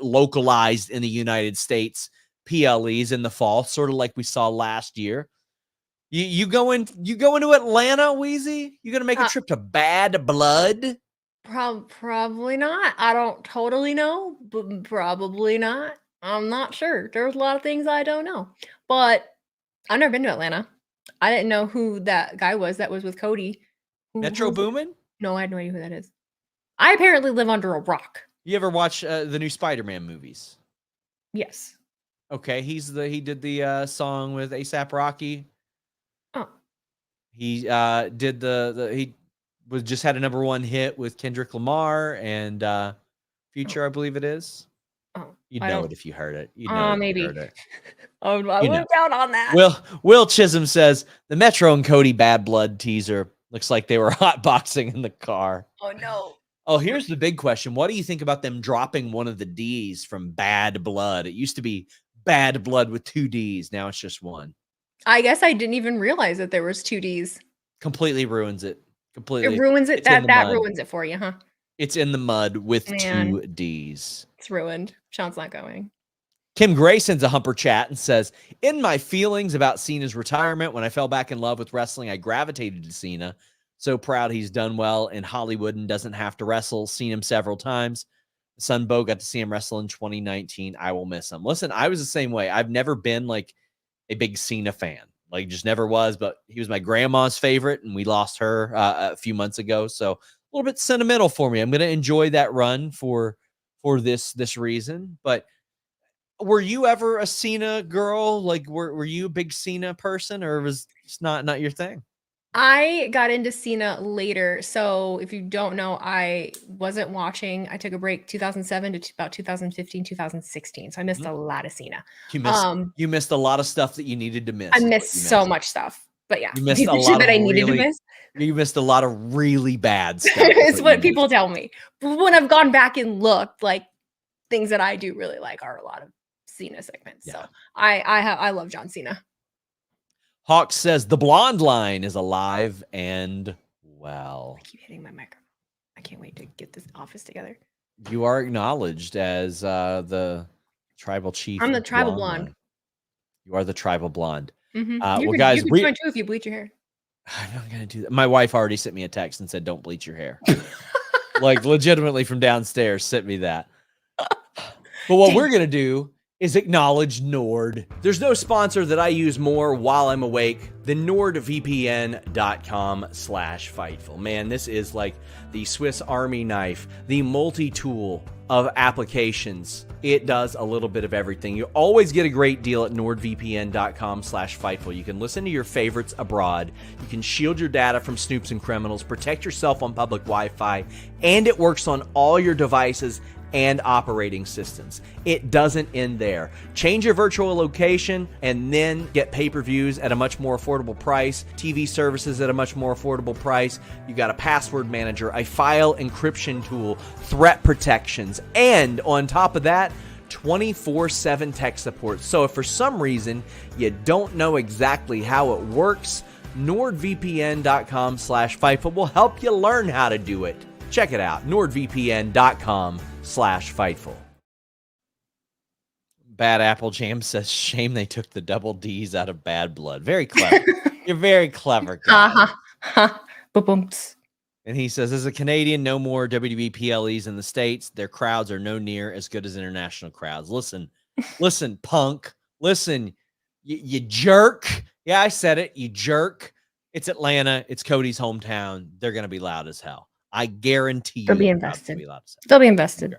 localized in the United States PLEs in the fall, sort of like we saw last year. You going to Atlanta, Wheezy? You going to make a trip to Bad Blood? Probably not. I don't totally know, but probably not. I'm not sure. There's a lot of things I don't know. But I've never been to Atlanta. I didn't know who that guy was that was with Cody. Metro Boomin? No, I had no idea who that is. I apparently live under a rock. You ever watch the new Spider-Man movies? Yes. Okay, he did the song with A$AP Rocky. Oh. He did he just had a #1 hit with Kendrick Lamar and Future, I believe it is. Oh, You'd know it if you heard it. You'd know maybe. if you heard it. Oh, I went down on that. Will Chisholm says the Metro and Cody Bad Blood teaser looks like they were hotboxing in the car. Oh no. Oh, here's the big question. What do you think about them dropping one of the D's from Bad Blood? It used to be Bad Blood with 2 D's. Now it's just one. I guess I didn't even realize that there was 2 D's. Completely ruins it. Completely. It ruins it. That ruins it for you, huh? It's in the mud with 2 D's. It's ruined. Sean's not going. Kim Gray sends a humper chat and says, "In my feelings about Cena's retirement, when I fell back in love with wrestling, I gravitated to Cena. So proud he's done well in Hollywood and doesn't have to wrestle. Seen him several times. Son Bo got to see him wrestle in 2019. I will miss him." Listen, I was the same way. I've never been like a big Cena fan. Like just never was, but he was my grandma's favorite and we lost her a few months ago. So a little bit sentimental for me. I'm going to enjoy that run for this reason. But were you ever a Cena girl? Like were you a big Cena person or was it's not your thing? I got into Cena later. So if you don't know, I wasn't watching. I took a break 2007 to about 2015, 2016. So I missed a lot of Cena. You missed a lot of stuff that you needed to miss. I missed so much stuff. But yeah, you missed a lot that I needed to miss. You missed a lot of really bad stuff. It's what people tell me. But when I've gone back and looked, like things that I do really like are a lot of Cena segments. Yeah. So I love John Cena. Hawk says the blonde line is alive and well. I keep hitting my microphone. I can't wait to get this office together. You are acknowledged as the tribal chief. I'm the tribal blonde. You are the tribal blonde. Mm-hmm. Well, guys, you can join too if you bleach your hair. I'm not gonna do that. My wife already sent me a text and said, "Don't bleach your hair." Like legitimately from downstairs, sent me that. But what we're gonna do is acknowledge Nord. There's no sponsor that I use more while I'm awake than then nordvpn.com/Fightful. Man, this is like the Swiss Army knife, the multi-tool of applications. It does a little bit of everything. You always get a great deal at nordvpn.com/Fightful. You can listen to your favorites abroad. You can shield your data from snoops and criminals, protect yourself on public Wi-Fi, and it works on all your devices and operating systems. It doesn't end there. Change your virtual location and then get pay-per-views at a much more affordable price, TV services at a much more affordable price. You got a password manager, a file encryption tool, threat protections, and on top of that, 24/7 tech support. So if for some reason you don't know exactly how it works, nordvpn.com/Fightful will help you learn how to do it. Check it out, nordvpn.com/Fightful. Bad Apple Jam says, shame they took the double D's out of Bad Blood. Very clever. You're very clever, guy. And he says, as a Canadian, no more WWE PLEs in the States. Their crowds are no near as good as international crowds. Listen, punk. Listen, you jerk. Yeah, I said it. You jerk. It's Atlanta. It's Cody's hometown. They're going to be loud as hell. I guarantee They'll you. be invested. They'll be invested.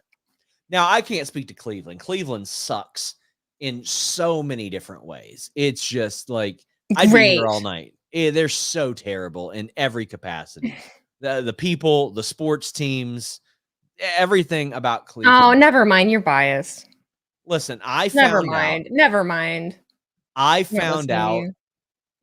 Now, I can't speak to Cleveland. Cleveland sucks in so many different ways. It's just like, I'd be here all night. They're so terrible in every capacity. The people, the sports teams, everything about Cleveland. Oh, never mind. You're biased. Listen, Never mind. I found out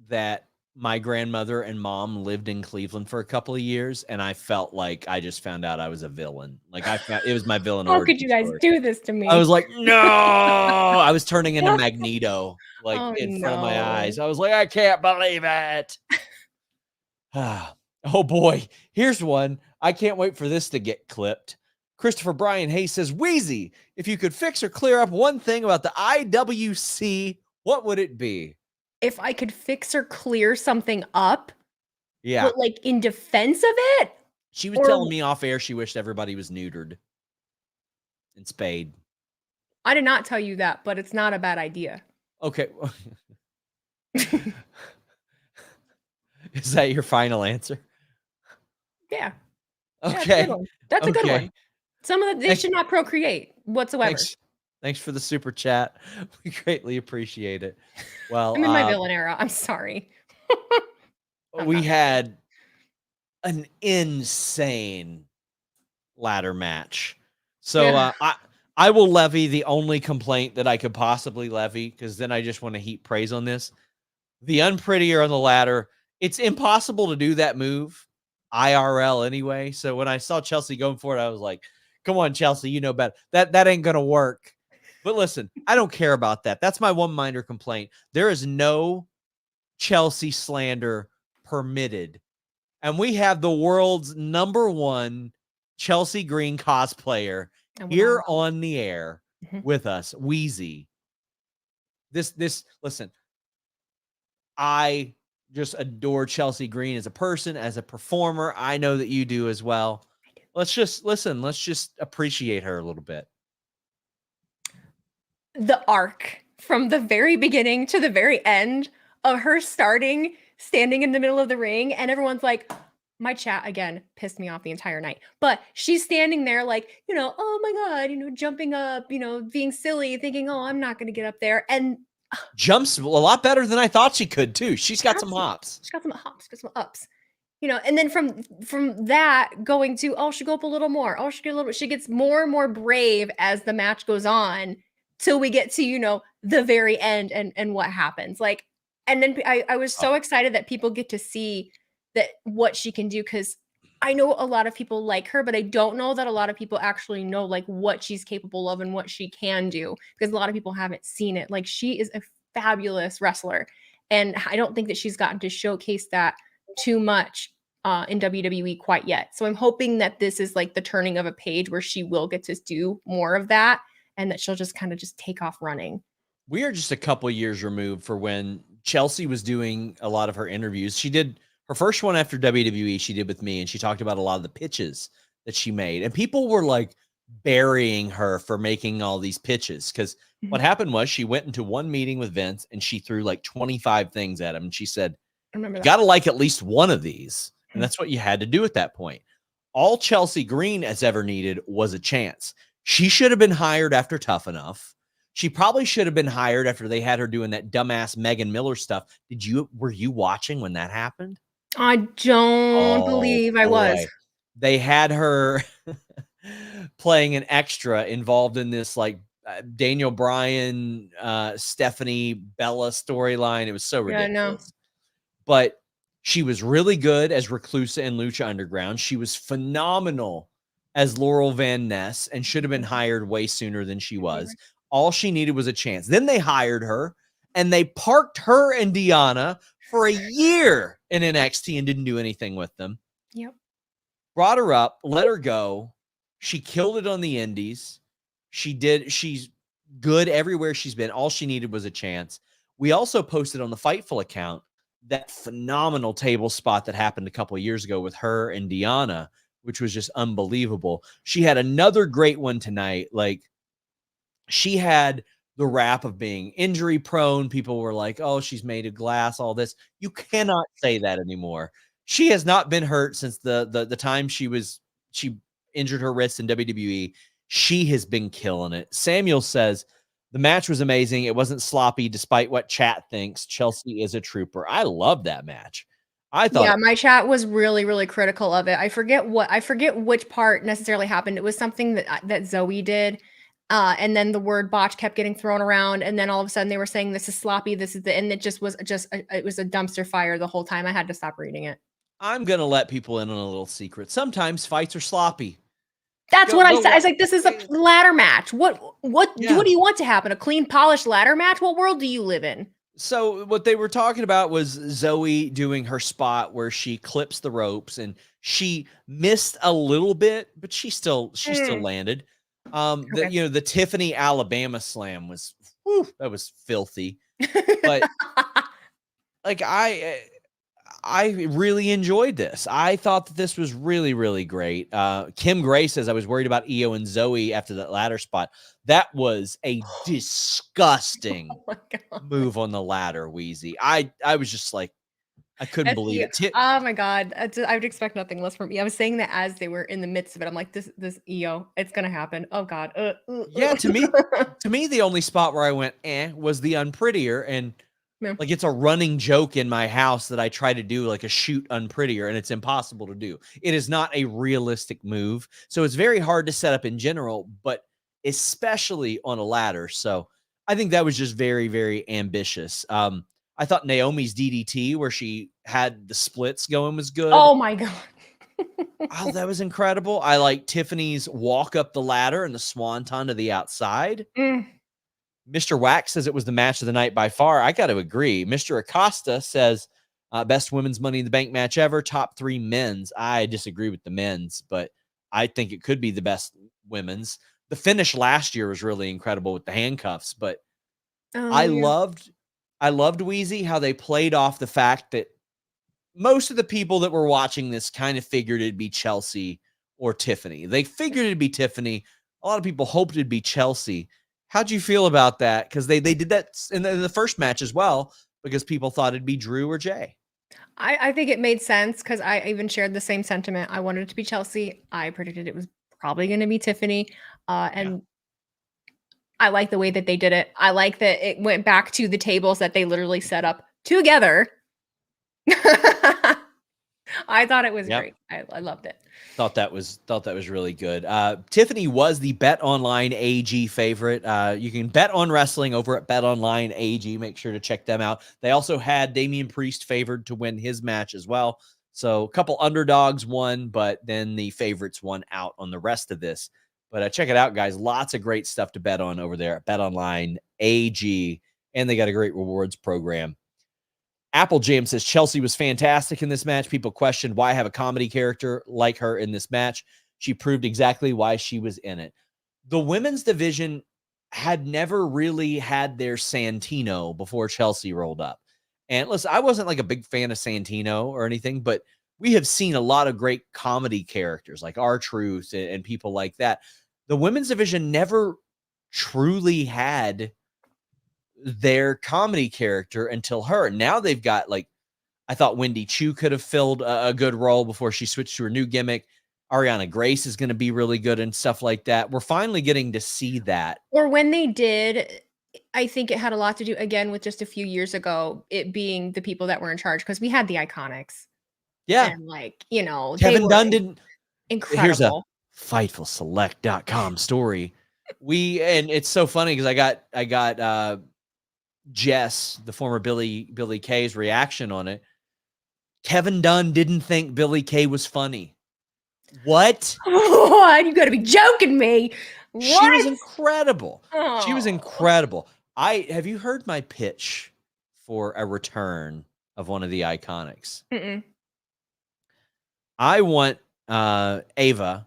that my grandmother and mom lived in Cleveland for a couple of years, and I felt like I just found out I was a villain. Like it was my villain. How could you guys do this to me? I was like, no. I was turning into Magneto, like in front of my eyes. I was like, I can't believe it. Oh boy, here's one. I can't wait for this to get clipped. Christopher Bryan Hayes says, Wheezy, if you could fix or clear up one thing about the IWC, what would it be? If I could fix or clear something up, yeah, but like in defense of it, she was telling me off air she wished everybody was neutered and spayed. I did not tell you that, but it's not a bad idea. Okay. Is that your final answer? Yeah. Okay. Yeah, that's a good one. Some of they should not procreate whatsoever. Thanks for the super chat. We greatly appreciate it. Well, I'm in my villain era. I'm sorry. We had an insane ladder match. So I will levy the only complaint that I could possibly levy, because then I just want to heap praise on this. The unprettier on the ladder, it's impossible to do that move IRL anyway. So when I saw Chelsea going for it, I was like, come on, Chelsea, you know better. That ain't going to work. But listen, I don't care about that. That's my one minor complaint. There is no Chelsea slander permitted. And we have the world's #1 Chelsea Green cosplayer here on the air with us, Wheezy. Listen, I just adore Chelsea Green as a person, as a performer. I know that you do as well. Let's just appreciate her a little bit. The arc from the very beginning to the very end of her standing in the middle of the ring, and everyone's like, my chat again pissed me off the entire night, but she's standing there like, oh my God, jumping up, being silly, thinking, oh, I'm not going to get up there. And jumps a lot better than I thought she could too. She's got some hops. She's got some hops, got some ups. And then from that going to, oh, she'll go up a little more. Oh, she gets more and more brave as the match goes on till we get to, the very end and what happens. Like, and then I was so excited that people get to see that what she can do, because I know a lot of people like her, but I don't know that a lot of people actually know like what she's capable of and what she can do, because a lot of people haven't seen it. Like, she is a fabulous wrestler, and I don't think that she's gotten to showcase that too much in WWE quite yet. So I'm hoping that this is like the turning of a page where she will get to do more of that, and that she'll just kind of just take off running. We are just a couple years removed for when Chelsea was doing a lot of her interviews. She did her first one after WWE, she did with me, and she talked about a lot of the pitches that she made. And people were like burying her for making all these pitches, because what happened was she went into one meeting with Vince and she threw like 25 things at him. And she said, remember that. Got to like at least one of these. And that's what you had to do at that point. All Chelsea Green has ever needed was a chance. She should have been hired after Tough Enough. She probably should have been hired after they had her doing that dumbass Megan Miller stuff. Were you watching when that happened? I don't believe I was. They had her playing an extra involved in this like Daniel Bryan, Stephanie Bella storyline. It was so ridiculous. Yeah, I know. But she was really good as Reclusa and Lucha Underground. She was phenomenal as Laurel Van Ness and should have been hired way sooner than she was. All she needed was a chance. Then they hired her and they parked her and Deanna for a year in NXT and didn't do anything with them. Yep. Brought her up, let her go. She killed it on the indies. She's good everywhere she's been. All she needed was a chance. We also posted on the Fightful account that phenomenal table spot that happened a couple of years ago with her and Deanna, which was just unbelievable. She had another great one tonight. Like, she had the rap of being injury prone. People were like, oh, she's made of glass, all this. You cannot say that anymore. She has not been hurt since the time she injured her wrist in WWE. She has been killing it. Samuel says, the match was amazing. It wasn't sloppy, despite what chat thinks. Chelsea is a trooper. I love that match. I thought, yeah, my chat was really, really critical of it. I forget which part necessarily happened. It was something that Zoey did. And then the word botch kept getting thrown around. And then all of a sudden they were saying, this is sloppy. And it just was it was a dumpster fire the whole time. I had to stop reading it. I'm going to let people in on a little secret. Sometimes fights are sloppy. That's what I said. I was like, this is a ladder match. What do you want to happen? A clean, polished ladder match? What world do you live in? So what they were talking about was Zoey doing her spot where she clips the ropes and she missed a little bit, but she still landed. The Tiffany Alabama slam was, that was filthy. But like I really enjoyed this. I thought that this was really, really great. Kim Gray says, I was worried about Io and Zoey after that ladder spot. That was a disgusting move on the ladder, Wheezy. I was just like, I couldn't believe it. Oh my God. I would expect nothing less from me. I was saying that as they were in the midst of it. I'm like, this Io, it's going to happen. Oh God. Yeah, to me, the only spot where I went, was the unprettier. And like, it's a running joke in my house that I try to do like a shoot unprettier, and it's impossible to do. It is not a realistic move. So it's very hard to set up in general, but especially on a ladder. So I think that was just very, very ambitious. I thought Naomi's DDT where she had the splits going was good. Oh my God. Oh, that was incredible. I like Tiffany's walk up the ladder and the swanton to the outside. Mr. Wax says it was the match of the night by far. I got to agree. Mr. Acosta says best women's Money in the Bank match ever. Top 3 men's. I disagree with the men's, but I think it could be the best women's. The finish last year was really incredible with the handcuffs, but I loved Wheezy, how they played off the fact that most of the people that were watching this kind of figured it'd be Chelsea or Tiffany. They figured it'd be Tiffany. A lot of people hoped it'd be Chelsea. How'd you feel about that? Because they did that in the first match as well, because people thought it'd be Drew or Jay. I think it made sense because I even shared the same sentiment. I wanted it to be Chelsea. I predicted it was probably going to be Tiffany. And I like the way that they did it. I like that it went back to the tables that they literally set up together. I thought it was great. I loved it. Thought that was really good. Tiffany was the Bet Online AG favorite. You can bet on wrestling over at Bet Online AG. Make sure to check them out. They also had Damian Priest favored to win his match as well. So a couple underdogs won, but then the favorites won out on the rest of this. But check it out, guys. Lots of great stuff to bet on over there at Bet Online AG, and they got a great rewards program. Apple Jam says Chelsea was fantastic in this match. People questioned why have a comedy character like her in this match. She proved exactly why she was in it. The women's division had never really had their Santino before Chelsea rolled up. And listen, I wasn't like a big fan of Santino or anything, but we have seen a lot of great comedy characters like R-Truth and people like that. The women's division never truly had their comedy character until her. Now they've got like I thought Wendy Chu could have filled a good role before she switched to her new gimmick. Ariana Grace is going to be really good and stuff like that. We're finally getting to see that. Or when they did, I think it had a lot to do, again, with just a few years ago, it being the people that were in charge, because we had the Iconics. Yeah. And, like, you know, they Kevin were Dunn didn't. Here's a incredible. FightfulSelect.com story. And it's so funny because I got Jess, the former Billy Kay's reaction on it. Kevin Dunn didn't think Billy Kay was funny. What? What? You gotta be joking me. What? She was incredible. She was Oh. incredible. Have you heard my pitch for a return of one of the Iconics? Mm-mm. I want Ava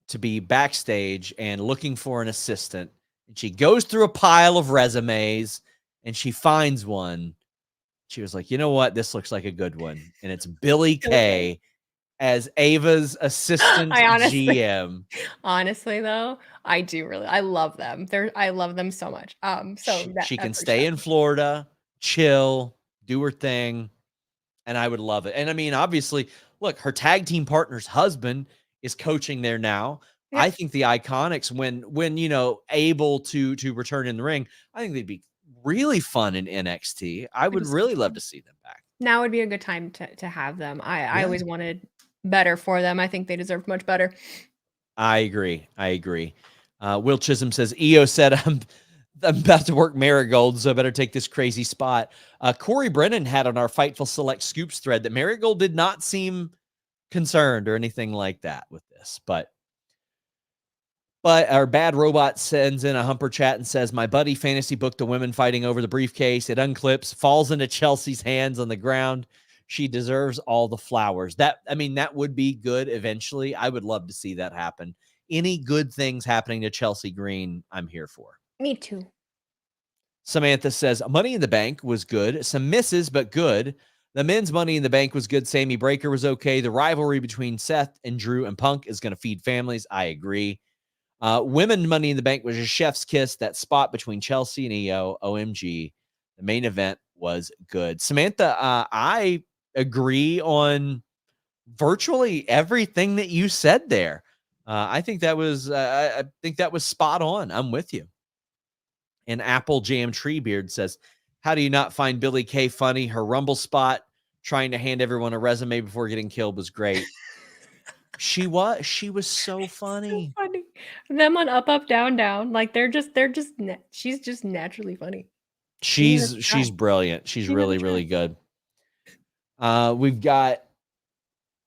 to be backstage and looking for an assistant. And she goes through a pile of resumes and she finds one. She was like, you know what? This looks like a good one. And it's Billy Kay as Ava's assistant GM. Honestly, though, I love them. I love them so much. So she can stay in Florida, chill, do her thing, and I would love it. And I mean, obviously, look, her tag team partner's husband is coaching there now. Yep. I think the Iconics, when you know, able to return in the ring, I think they'd be really fun in NXT. I would really love to see them back. Now would be a good time to have them. I always wanted better for them. I think they deserve much better. I agree. Will Chisholm says, EO said, I'm about to work Marigold, so I better take this crazy spot. Corey Brennan had on our Fightful Select Scoops thread that Marigold did not seem concerned or anything like that with this. But our Bad Robot sends in a humper chat and says, my buddy fantasy booked the women fighting over the briefcase. It unclips, falls into Chelsea's hands on the ground. She deserves all the flowers. That would be good eventually. I would love to see that happen. Any good things happening to Chelsea Green, I'm here for. Me too. Samantha says, Money in the Bank was good. Some misses, but good. The men's Money in the Bank was good. Sammy Breaker was okay. The rivalry between Seth and Drew and Punk is going to feed families. I agree. Women Money in the Bank was a chef's kiss. That spot between Chelsea and EO, OMG. The main event was good. Samantha, I agree on virtually everything that you said there. I think that was spot on. I'm with you. And Apple Jam Treebeard says, how do you not find Billy Kay funny? Her Rumble spot trying to hand everyone a resume before getting killed was great. She was so funny. So funny. Them on Up Up Down Down, like she's just naturally funny. She's brilliant. She's really good. We've got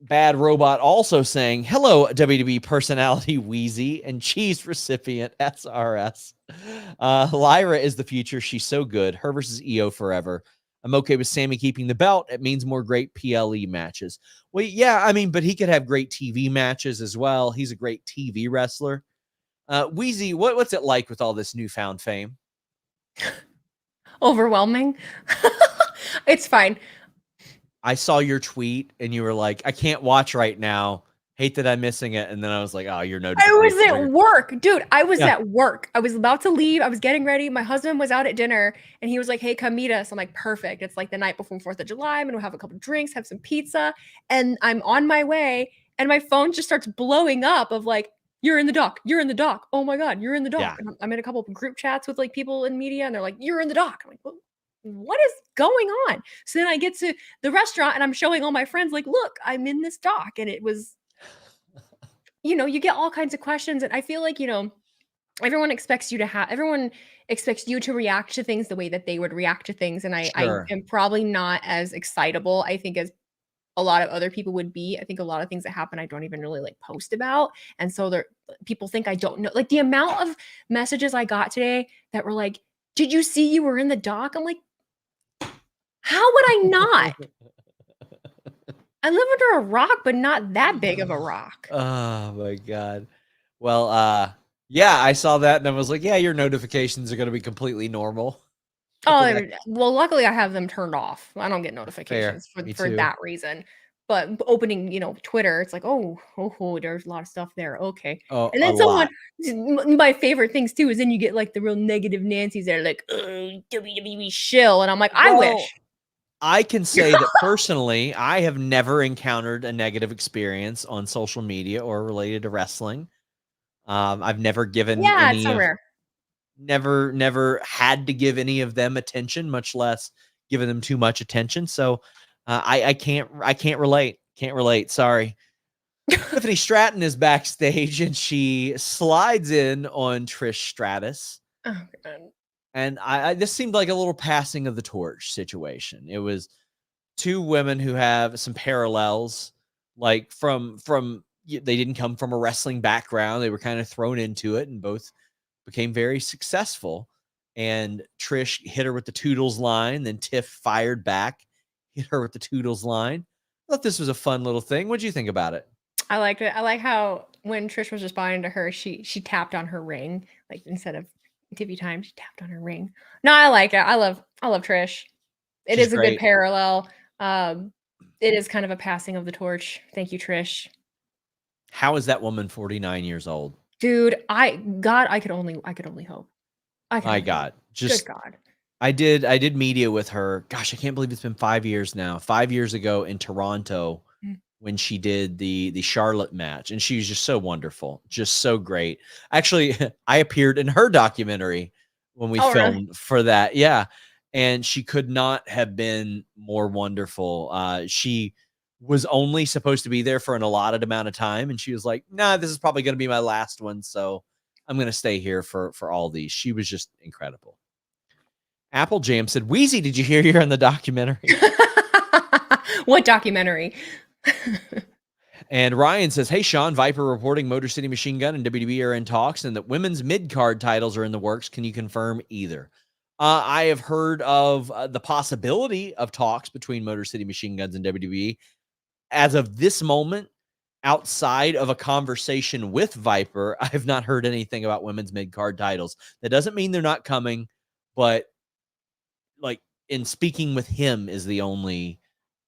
Bad Robot also saying, hello, WWE personality Wheezy and cheese recipient SRS. Lyra is the future. She's so good. Her versus EO forever. I'm okay with Sami keeping the belt. It means more great PLE matches. Well, yeah, I mean, but he could have great TV matches as well. He's a great TV wrestler. Wheezy, what's it like with all this newfound fame? Overwhelming. It's fine. I saw your tweet and you were like, I can't watch right now. Hate that I'm missing it. And then I was like, oh, you're I was at work. Dude, I was at work. I was about to leave. I was getting ready. My husband was out at dinner and he was like, hey, come meet us. I'm like, perfect. It's like the night before 4th of July. I'm going to have a couple drinks, have some pizza. And I'm on my way. And my phone just starts blowing up of like, you're in the dock. You're in the dock. Oh my God, you're in the dock. Yeah. And I'm in a couple of group chats with like people in media and they're like, you're in the dock. I'm like, well, what is going on? So then I get to the restaurant and I'm showing all my friends like, look, I'm in this dock. And it was, you know, you get all kinds of questions. And I feel like, you know, everyone expects you to react to things the way that they would react to things. And I am probably not as excitable, I think, as a lot of other people would be. I think a lot of things that happen, I don't even really like post about. And so people think I don't know, like the amount of messages I got today that were like, did you see you were in the dock? I'm like, how would I not? I live under a rock, but not that big of a rock. Oh my God. Well, yeah, I saw that and I was like, yeah, your notifications are going to be completely normal. Oh, well, luckily I have them turned off. I don't get notifications for that reason. But opening, you know, Twitter, it's like, oh, there's a lot of stuff there. Okay. Oh, and then my favorite things too is then you get like the real negative Nancy's that are like, WWE shill. And I'm like, I wish. I can say that personally, I have never encountered a negative experience on social media or related to wrestling. I've never given Yeah, it's any so of rare. never had to give any of them attention, much less giving them too much attention. So I can't relate. Can't relate. Sorry. Tiffany Stratton is backstage and she slides in on Trish Stratus. Oh god. And I this seemed like a little passing of the torch situation. It was two women who have some parallels, like they didn't come from a wrestling background. They were kind of thrown into it and both became very successful. And Trish hit her with the Toodles line. Then Tiff fired back, hit her with the Toodles line. I thought this was a fun little thing. What'd you think about it? I liked it. I like how when Trish was responding to her, she tapped on her ring. Like instead of Tippy time, she tapped on her ring. No, I like it. I love Trish. It She's is a good great. parallel. It is kind of a passing of the torch. Thank you, Trish. How is that woman 49 years old? Dude, I could only hope. My God. Just Good God. I did media with her. Gosh, I can't believe it's been 5 years now. 5 years ago in Toronto when she did the Charlotte match, and she was just so wonderful, just so great. Actually, I appeared in her documentary when we filmed for that. Yeah. And she could not have been more wonderful. She was only supposed to be there for an allotted amount of time, and she was like, "Nah, this is probably going to be my last one, so I'm going to stay here for all these." She was just incredible. Apple Jam said, "Wheezy, did you hear you're in the documentary?" What documentary? And Ryan says, "Hey, Sean, Viper reporting Motor City Machine Gun and WWE are in talks and that women's mid-card titles are in the works. Can you confirm either?" I have heard of the possibility of talks between Motor City Machine Guns and WWE. As of this moment, outside of a conversation with Viper, I have not heard anything about women's mid-card titles. That doesn't mean they're not coming, but like in speaking with him is the only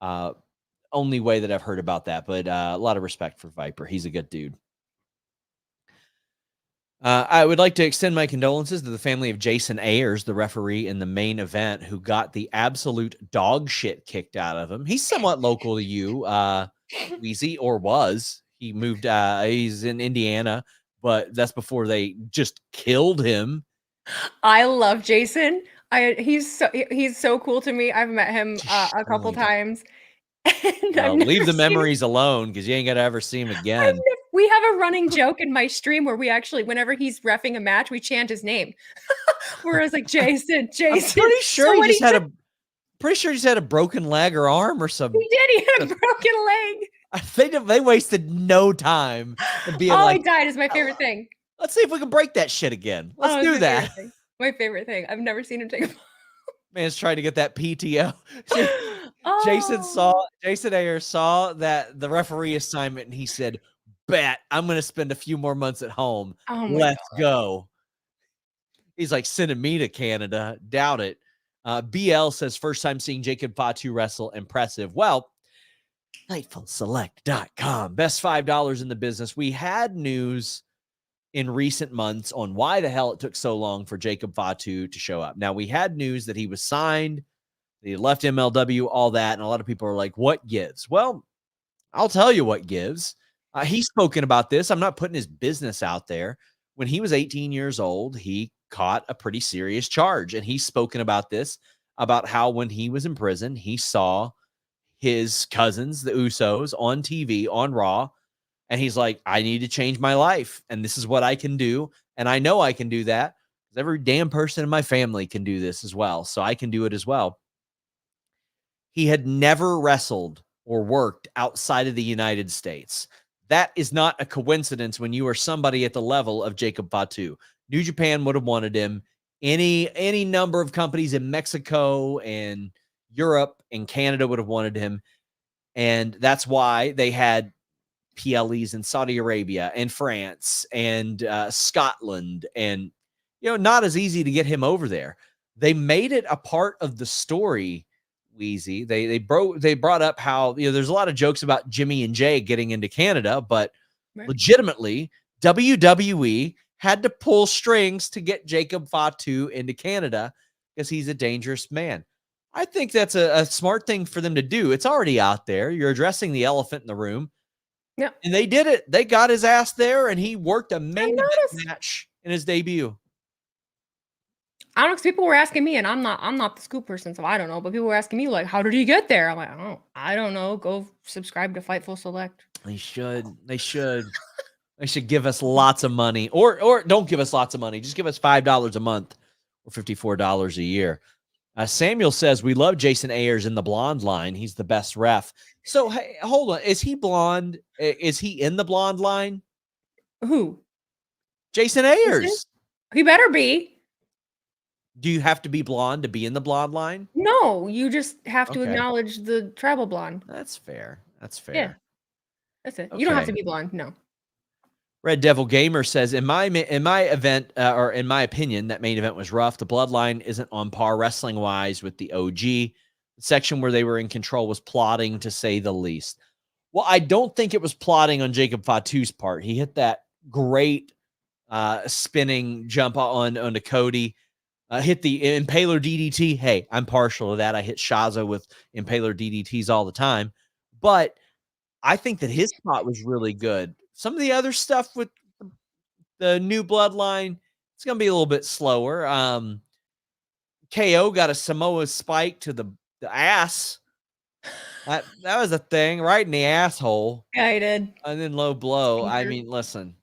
way that I've heard about that. But a lot of respect for Viper. He's a good dude. I would like to extend my condolences to the family of Jason Ayers, the referee in the main event, who got the absolute dog shit kicked out of him. He's somewhat local to you, Wheezy, or was. He moved, he's in Indiana, but that's before they just killed him. I love Jason. He's so cool to me. I've met him a couple times. Leave the memories alone because you ain't gonna ever see him again. We have a running joke in my stream where we actually, whenever he's reffing a match, we chant his name. Where it's like Jason. I'm pretty sure he just had a broken leg or arm or something. He did. He had a broken leg. They wasted no time in being like, he died is my favorite thing. Let's see if we can break that shit again. Let's do that. My favorite thing. I've never seen him take a man's trying to get that PTO. Jason Ayers saw that the referee assignment and he said, "Bet I'm going to spend a few more months at home. Let's go." He's like, sending me to Canada. Doubt it. BL says, "First time seeing Jacob Fatu wrestle. Impressive." Well, FightfulSelect.com. Best $5 in the business. We had news in recent months on why the hell it took so long for Jacob Fatu to show up. Now, we had news that he was signed, that he left MLW, all that, and a lot of people are like, what gives? Well, I'll tell you what gives. He's spoken about this. I'm not putting his business out there. When he was 18 years old, he caught a pretty serious charge, and he's spoken about this, about how when he was in prison, he saw his cousins, the Usos, on TV, on Raw, and he's like, I need to change my life, and this is what I can do, and I know I can do that because every damn person in my family can do this as well, so I can do it as well. He had never wrestled or worked outside of the United States. That is not a coincidence when you are somebody at the level of Jacob Fatu. New Japan would have wanted him. Any number of companies in Mexico and Europe and Canada would have wanted him, and that's why they had PLEs in Saudi Arabia and France and Scotland, and not as easy to get him over there. They made it a part of the story, Wheezy. They brought up how there's a lot of jokes about Jimmy and Jay getting into Canada, but legitimately WWE had to pull strings to get Jacob Fatu into Canada because he's a dangerous man. I think that's a smart thing for them to do. It's already out there. You're addressing the elephant in the room. Yeah. And they did it. They got his ass there, and he worked a main event noticed. match in his debut. I don't know, 'cause people were asking me, and I'm not the scoop person, so I don't know. But people were asking me, like, how did he get there? I'm like, I don't know. Go subscribe to Fightful Select. They should. They should. They should give us lots of money, or don't give us lots of money. Just give us $5 a month or $54 a year. Samuel says we love Jason Ayers in the blonde line. He's the best ref. So hey, hold on. Is he blonde? Is he in the blonde line? Who? Jason Ayers. He better be. Do you have to be blonde to be in the blonde line? No, you just have to Okay. acknowledge the tribal blonde. That's fair. That's fair. Yeah. That's it. You don't have Okay. to be blonde. No. Red Devil Gamer says, in my event, or in my opinion, that main event was rough. The Bloodline isn't on par wrestling wise with the OG. The section where they were in control was plotting, to say the least. Well, I don't think it was plotting on Jacob Fatu's part. He hit that great spinning jump onto Cody. Hit the Impaler DDT. Hey, I'm partial to that. I hit Shaza with Impaler DDTs all the time. But I think that his spot was really good. Some of the other stuff with the new Bloodline, it's going to be a little bit slower. KO got a Samoa spike to the ass. That was a thing, right in the asshole. Yeah, he did. And then low blow. Finger. I mean, listen.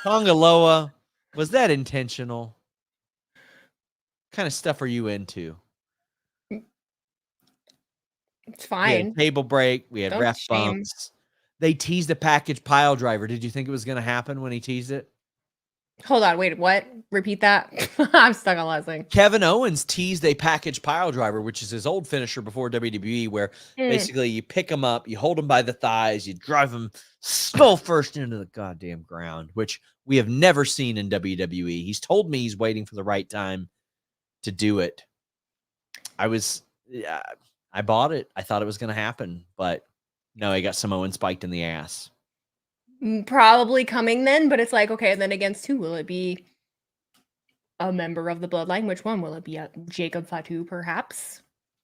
Tongaloa, was that intentional? What kind of stuff are you into? It's We had a fine. table break. We had Don't ref shame. bumps. They teased a package pile driver. Did you think it was going to happen when he teased it? Hold on. Wait, what? Repeat that. I'm stuck on last thing. Kevin Owens teased a package pile driver, which is his old finisher before WWE, where basically you pick him up, you hold him by the thighs, you drive him skull first into the goddamn ground, which we have never seen in WWE. He's told me he's waiting for the right time to do it. I bought it. I thought it was going to happen, but no, he got Samoan spiked in the ass. Probably coming then, but it's like, okay, and then against who? Will it be a member of the Bloodline? Which one? Will it be Jacob Fatu, perhaps?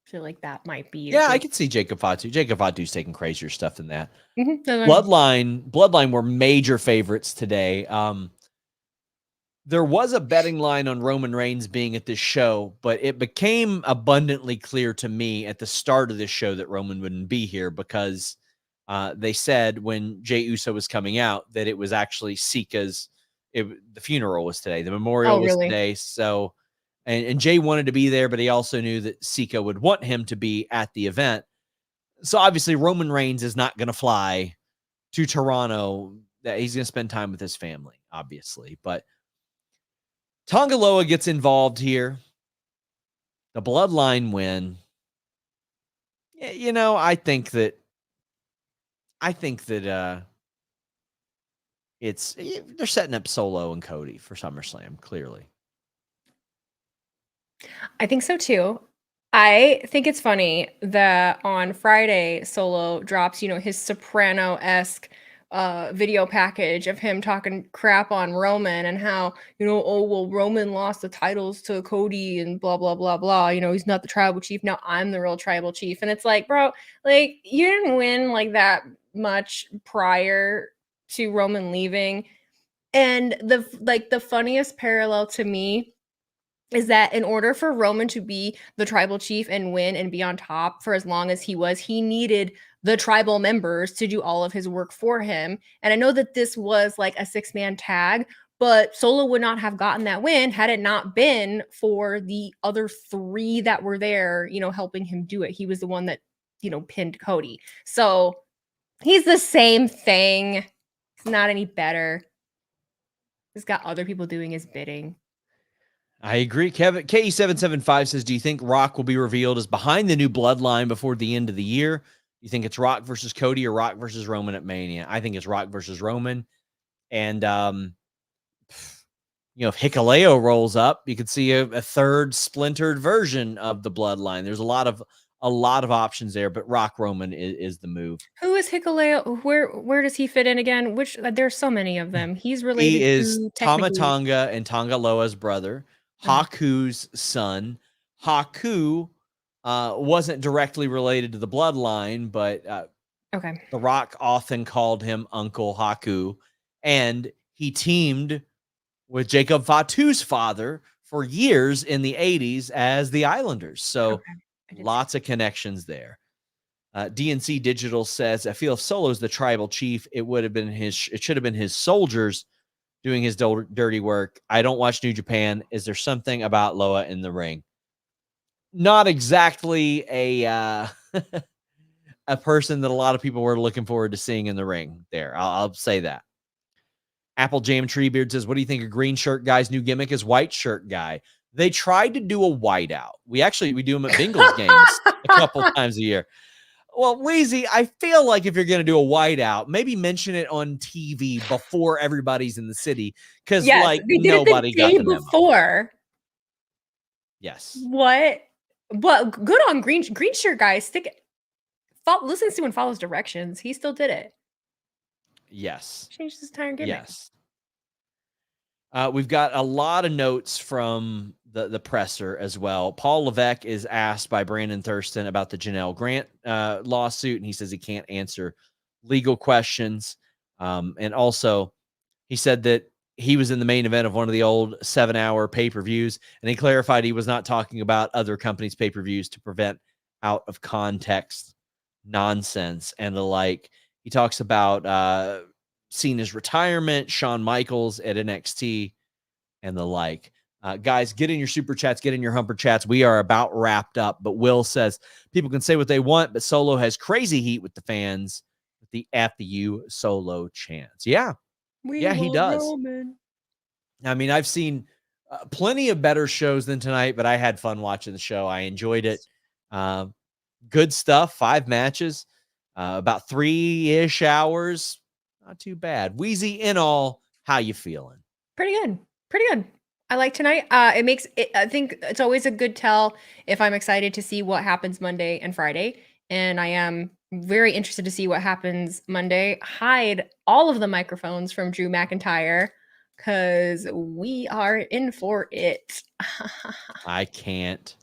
I feel like that might be. Yeah, I could see Jacob Fatu. Jacob Fatu's taking crazier stuff than that. Mm-hmm. Bloodline were major favorites today. There was a betting line on Roman Reigns being at this show, but it became abundantly clear to me at the start of this show that Roman wouldn't be here because they said when Jey Uso was coming out that it was actually Sika's. The funeral was today. The memorial was today. So, and Jey wanted to be there, but he also knew that Sika would want him to be at the event. So obviously Roman Reigns is not going to fly to Toronto. That he's going to spend time with his family, obviously, but Tongaloa gets involved here. The Bloodline win. You know, I think that they're setting up Solo and Cody for SummerSlam, clearly. I think so too. I think it's funny that on Friday Solo drops, his Soprano-esque video package of him talking crap on Roman and how, Roman lost the titles to Cody and blah, blah, blah, blah. He's not the tribal chief. Now I'm the real tribal chief. And it's like, bro, like you didn't win like that much prior to Roman leaving. And the funniest parallel to me is that in order for Roman to be the tribal chief and win and be on top for as long as he was, he needed the tribal members to do all of his work for him. And I know that this was like a 6-man tag, but Solo would not have gotten that win had it not been for the other 3 that were there, helping him do it. He was the one that, pinned Cody. So he's the same thing. He's not any better. He's got other people doing his bidding. I agree. Kevin KE775 says, do you think Rock will be revealed as behind the new Bloodline before the end of the year? You think it's Rock versus Cody or Rock versus Roman at Mania? I think it's Rock versus Roman. And, if Hikuleo rolls up, you could see a third splintered version of the Bloodline. There's a lot of options there, but Rock Roman is the move. Who is Hikuleo? Where does he fit in again? There's so many of them. He's related he is to Tama Tonga and Tongaloa's brother. Haku's son. Haku wasn't directly related to the bloodline, but Okay. The Rock often called him Uncle Haku, and he teamed with Jacob Fatu's father for years in the 80s as the Islanders. So Okay. I did see lots of connections there. DNC Digital says, I feel if Solo's the tribal chief, it should have been his soldiers doing his dirty work. I don't watch New Japan. Is there something about Loa in the ring? Not exactly a a person that a lot of people were looking forward to seeing in the ring there. I'll say that. Apple Jam Treebeard says, what do you think of green shirt guy's new gimmick is white shirt guy? They tried to do a whiteout. We do them at Bengals games a couple times a year. Well, Wheezy, I feel like if you're going to do a whiteout, maybe mention it on TV before everybody's in the city, because Yes, they did nobody it the got day the memo. before. Yes. What? But good on green shirt guys. Stick it. Listens to and follows directions. He still did it. Yes. Changed his entire gimmick. Yes. We've got a lot of notes from the presser as well. Paul Levesque is asked by Brandon Thurston about the Janelle Grant lawsuit, and he says he can't answer legal questions. And also, he said that he was in the main event of one of the old 7-hour pay-per-views, and he clarified he was not talking about other companies' pay-per-views to prevent out of context nonsense and the like. He talks about Cena's retirement, Shawn Michaels at NXT, and the like. Guys, get in your super chats, get in your humper chats. We are about wrapped up, but Will says people can say what they want, but Solo has crazy heat with the fans with the FU Solo chants. Yeah. Yeah, he does. Roman. I mean, I've seen plenty of better shows than tonight, but I had fun watching the show. I enjoyed it. Good stuff. 5 matches, about 3-ish hours. Not too bad. Wheezy, in all, how you feeling? Pretty good. Pretty good. I like tonight. It makes it, I think it's always a good tell if I'm excited to see what happens Monday and Friday. And I am very interested to see what happens Monday. Hide all of the microphones from Drew McIntyre because we are in for it. I can't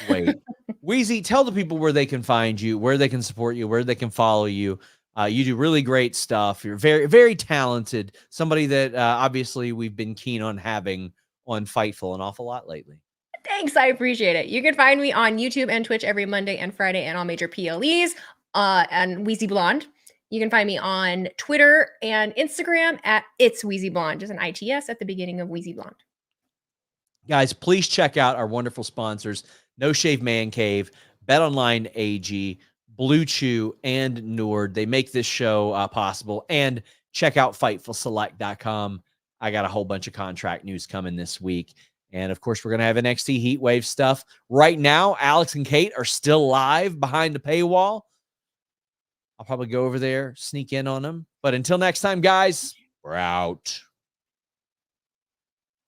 wait. Wheezy, tell the people where they can find you, where they can support you, where they can follow you. You do really great stuff. You're very, very talented. Somebody that obviously we've been keen on having on Fightful an awful lot lately. Thanks. I appreciate it. You can find me on YouTube and Twitch every Monday and Friday and all major PLEs and Wheezy Blonde. You can find me on Twitter and Instagram at It's Wheezy Blonde, just an ITS at the beginning of Wheezy Blonde. Guys, please check out our wonderful sponsors, No Shave Man Cave, BetOnline AG, Bluechew, and Nord. They make this show possible. And check out FightfulSelect.com. I got a whole bunch of contract news coming this week. And, of course, we're going to have NXT Heatwave stuff. Right now, Alex and Kate are still live behind the paywall. I'll probably go over there, sneak in on them. But until next time, guys, we're out.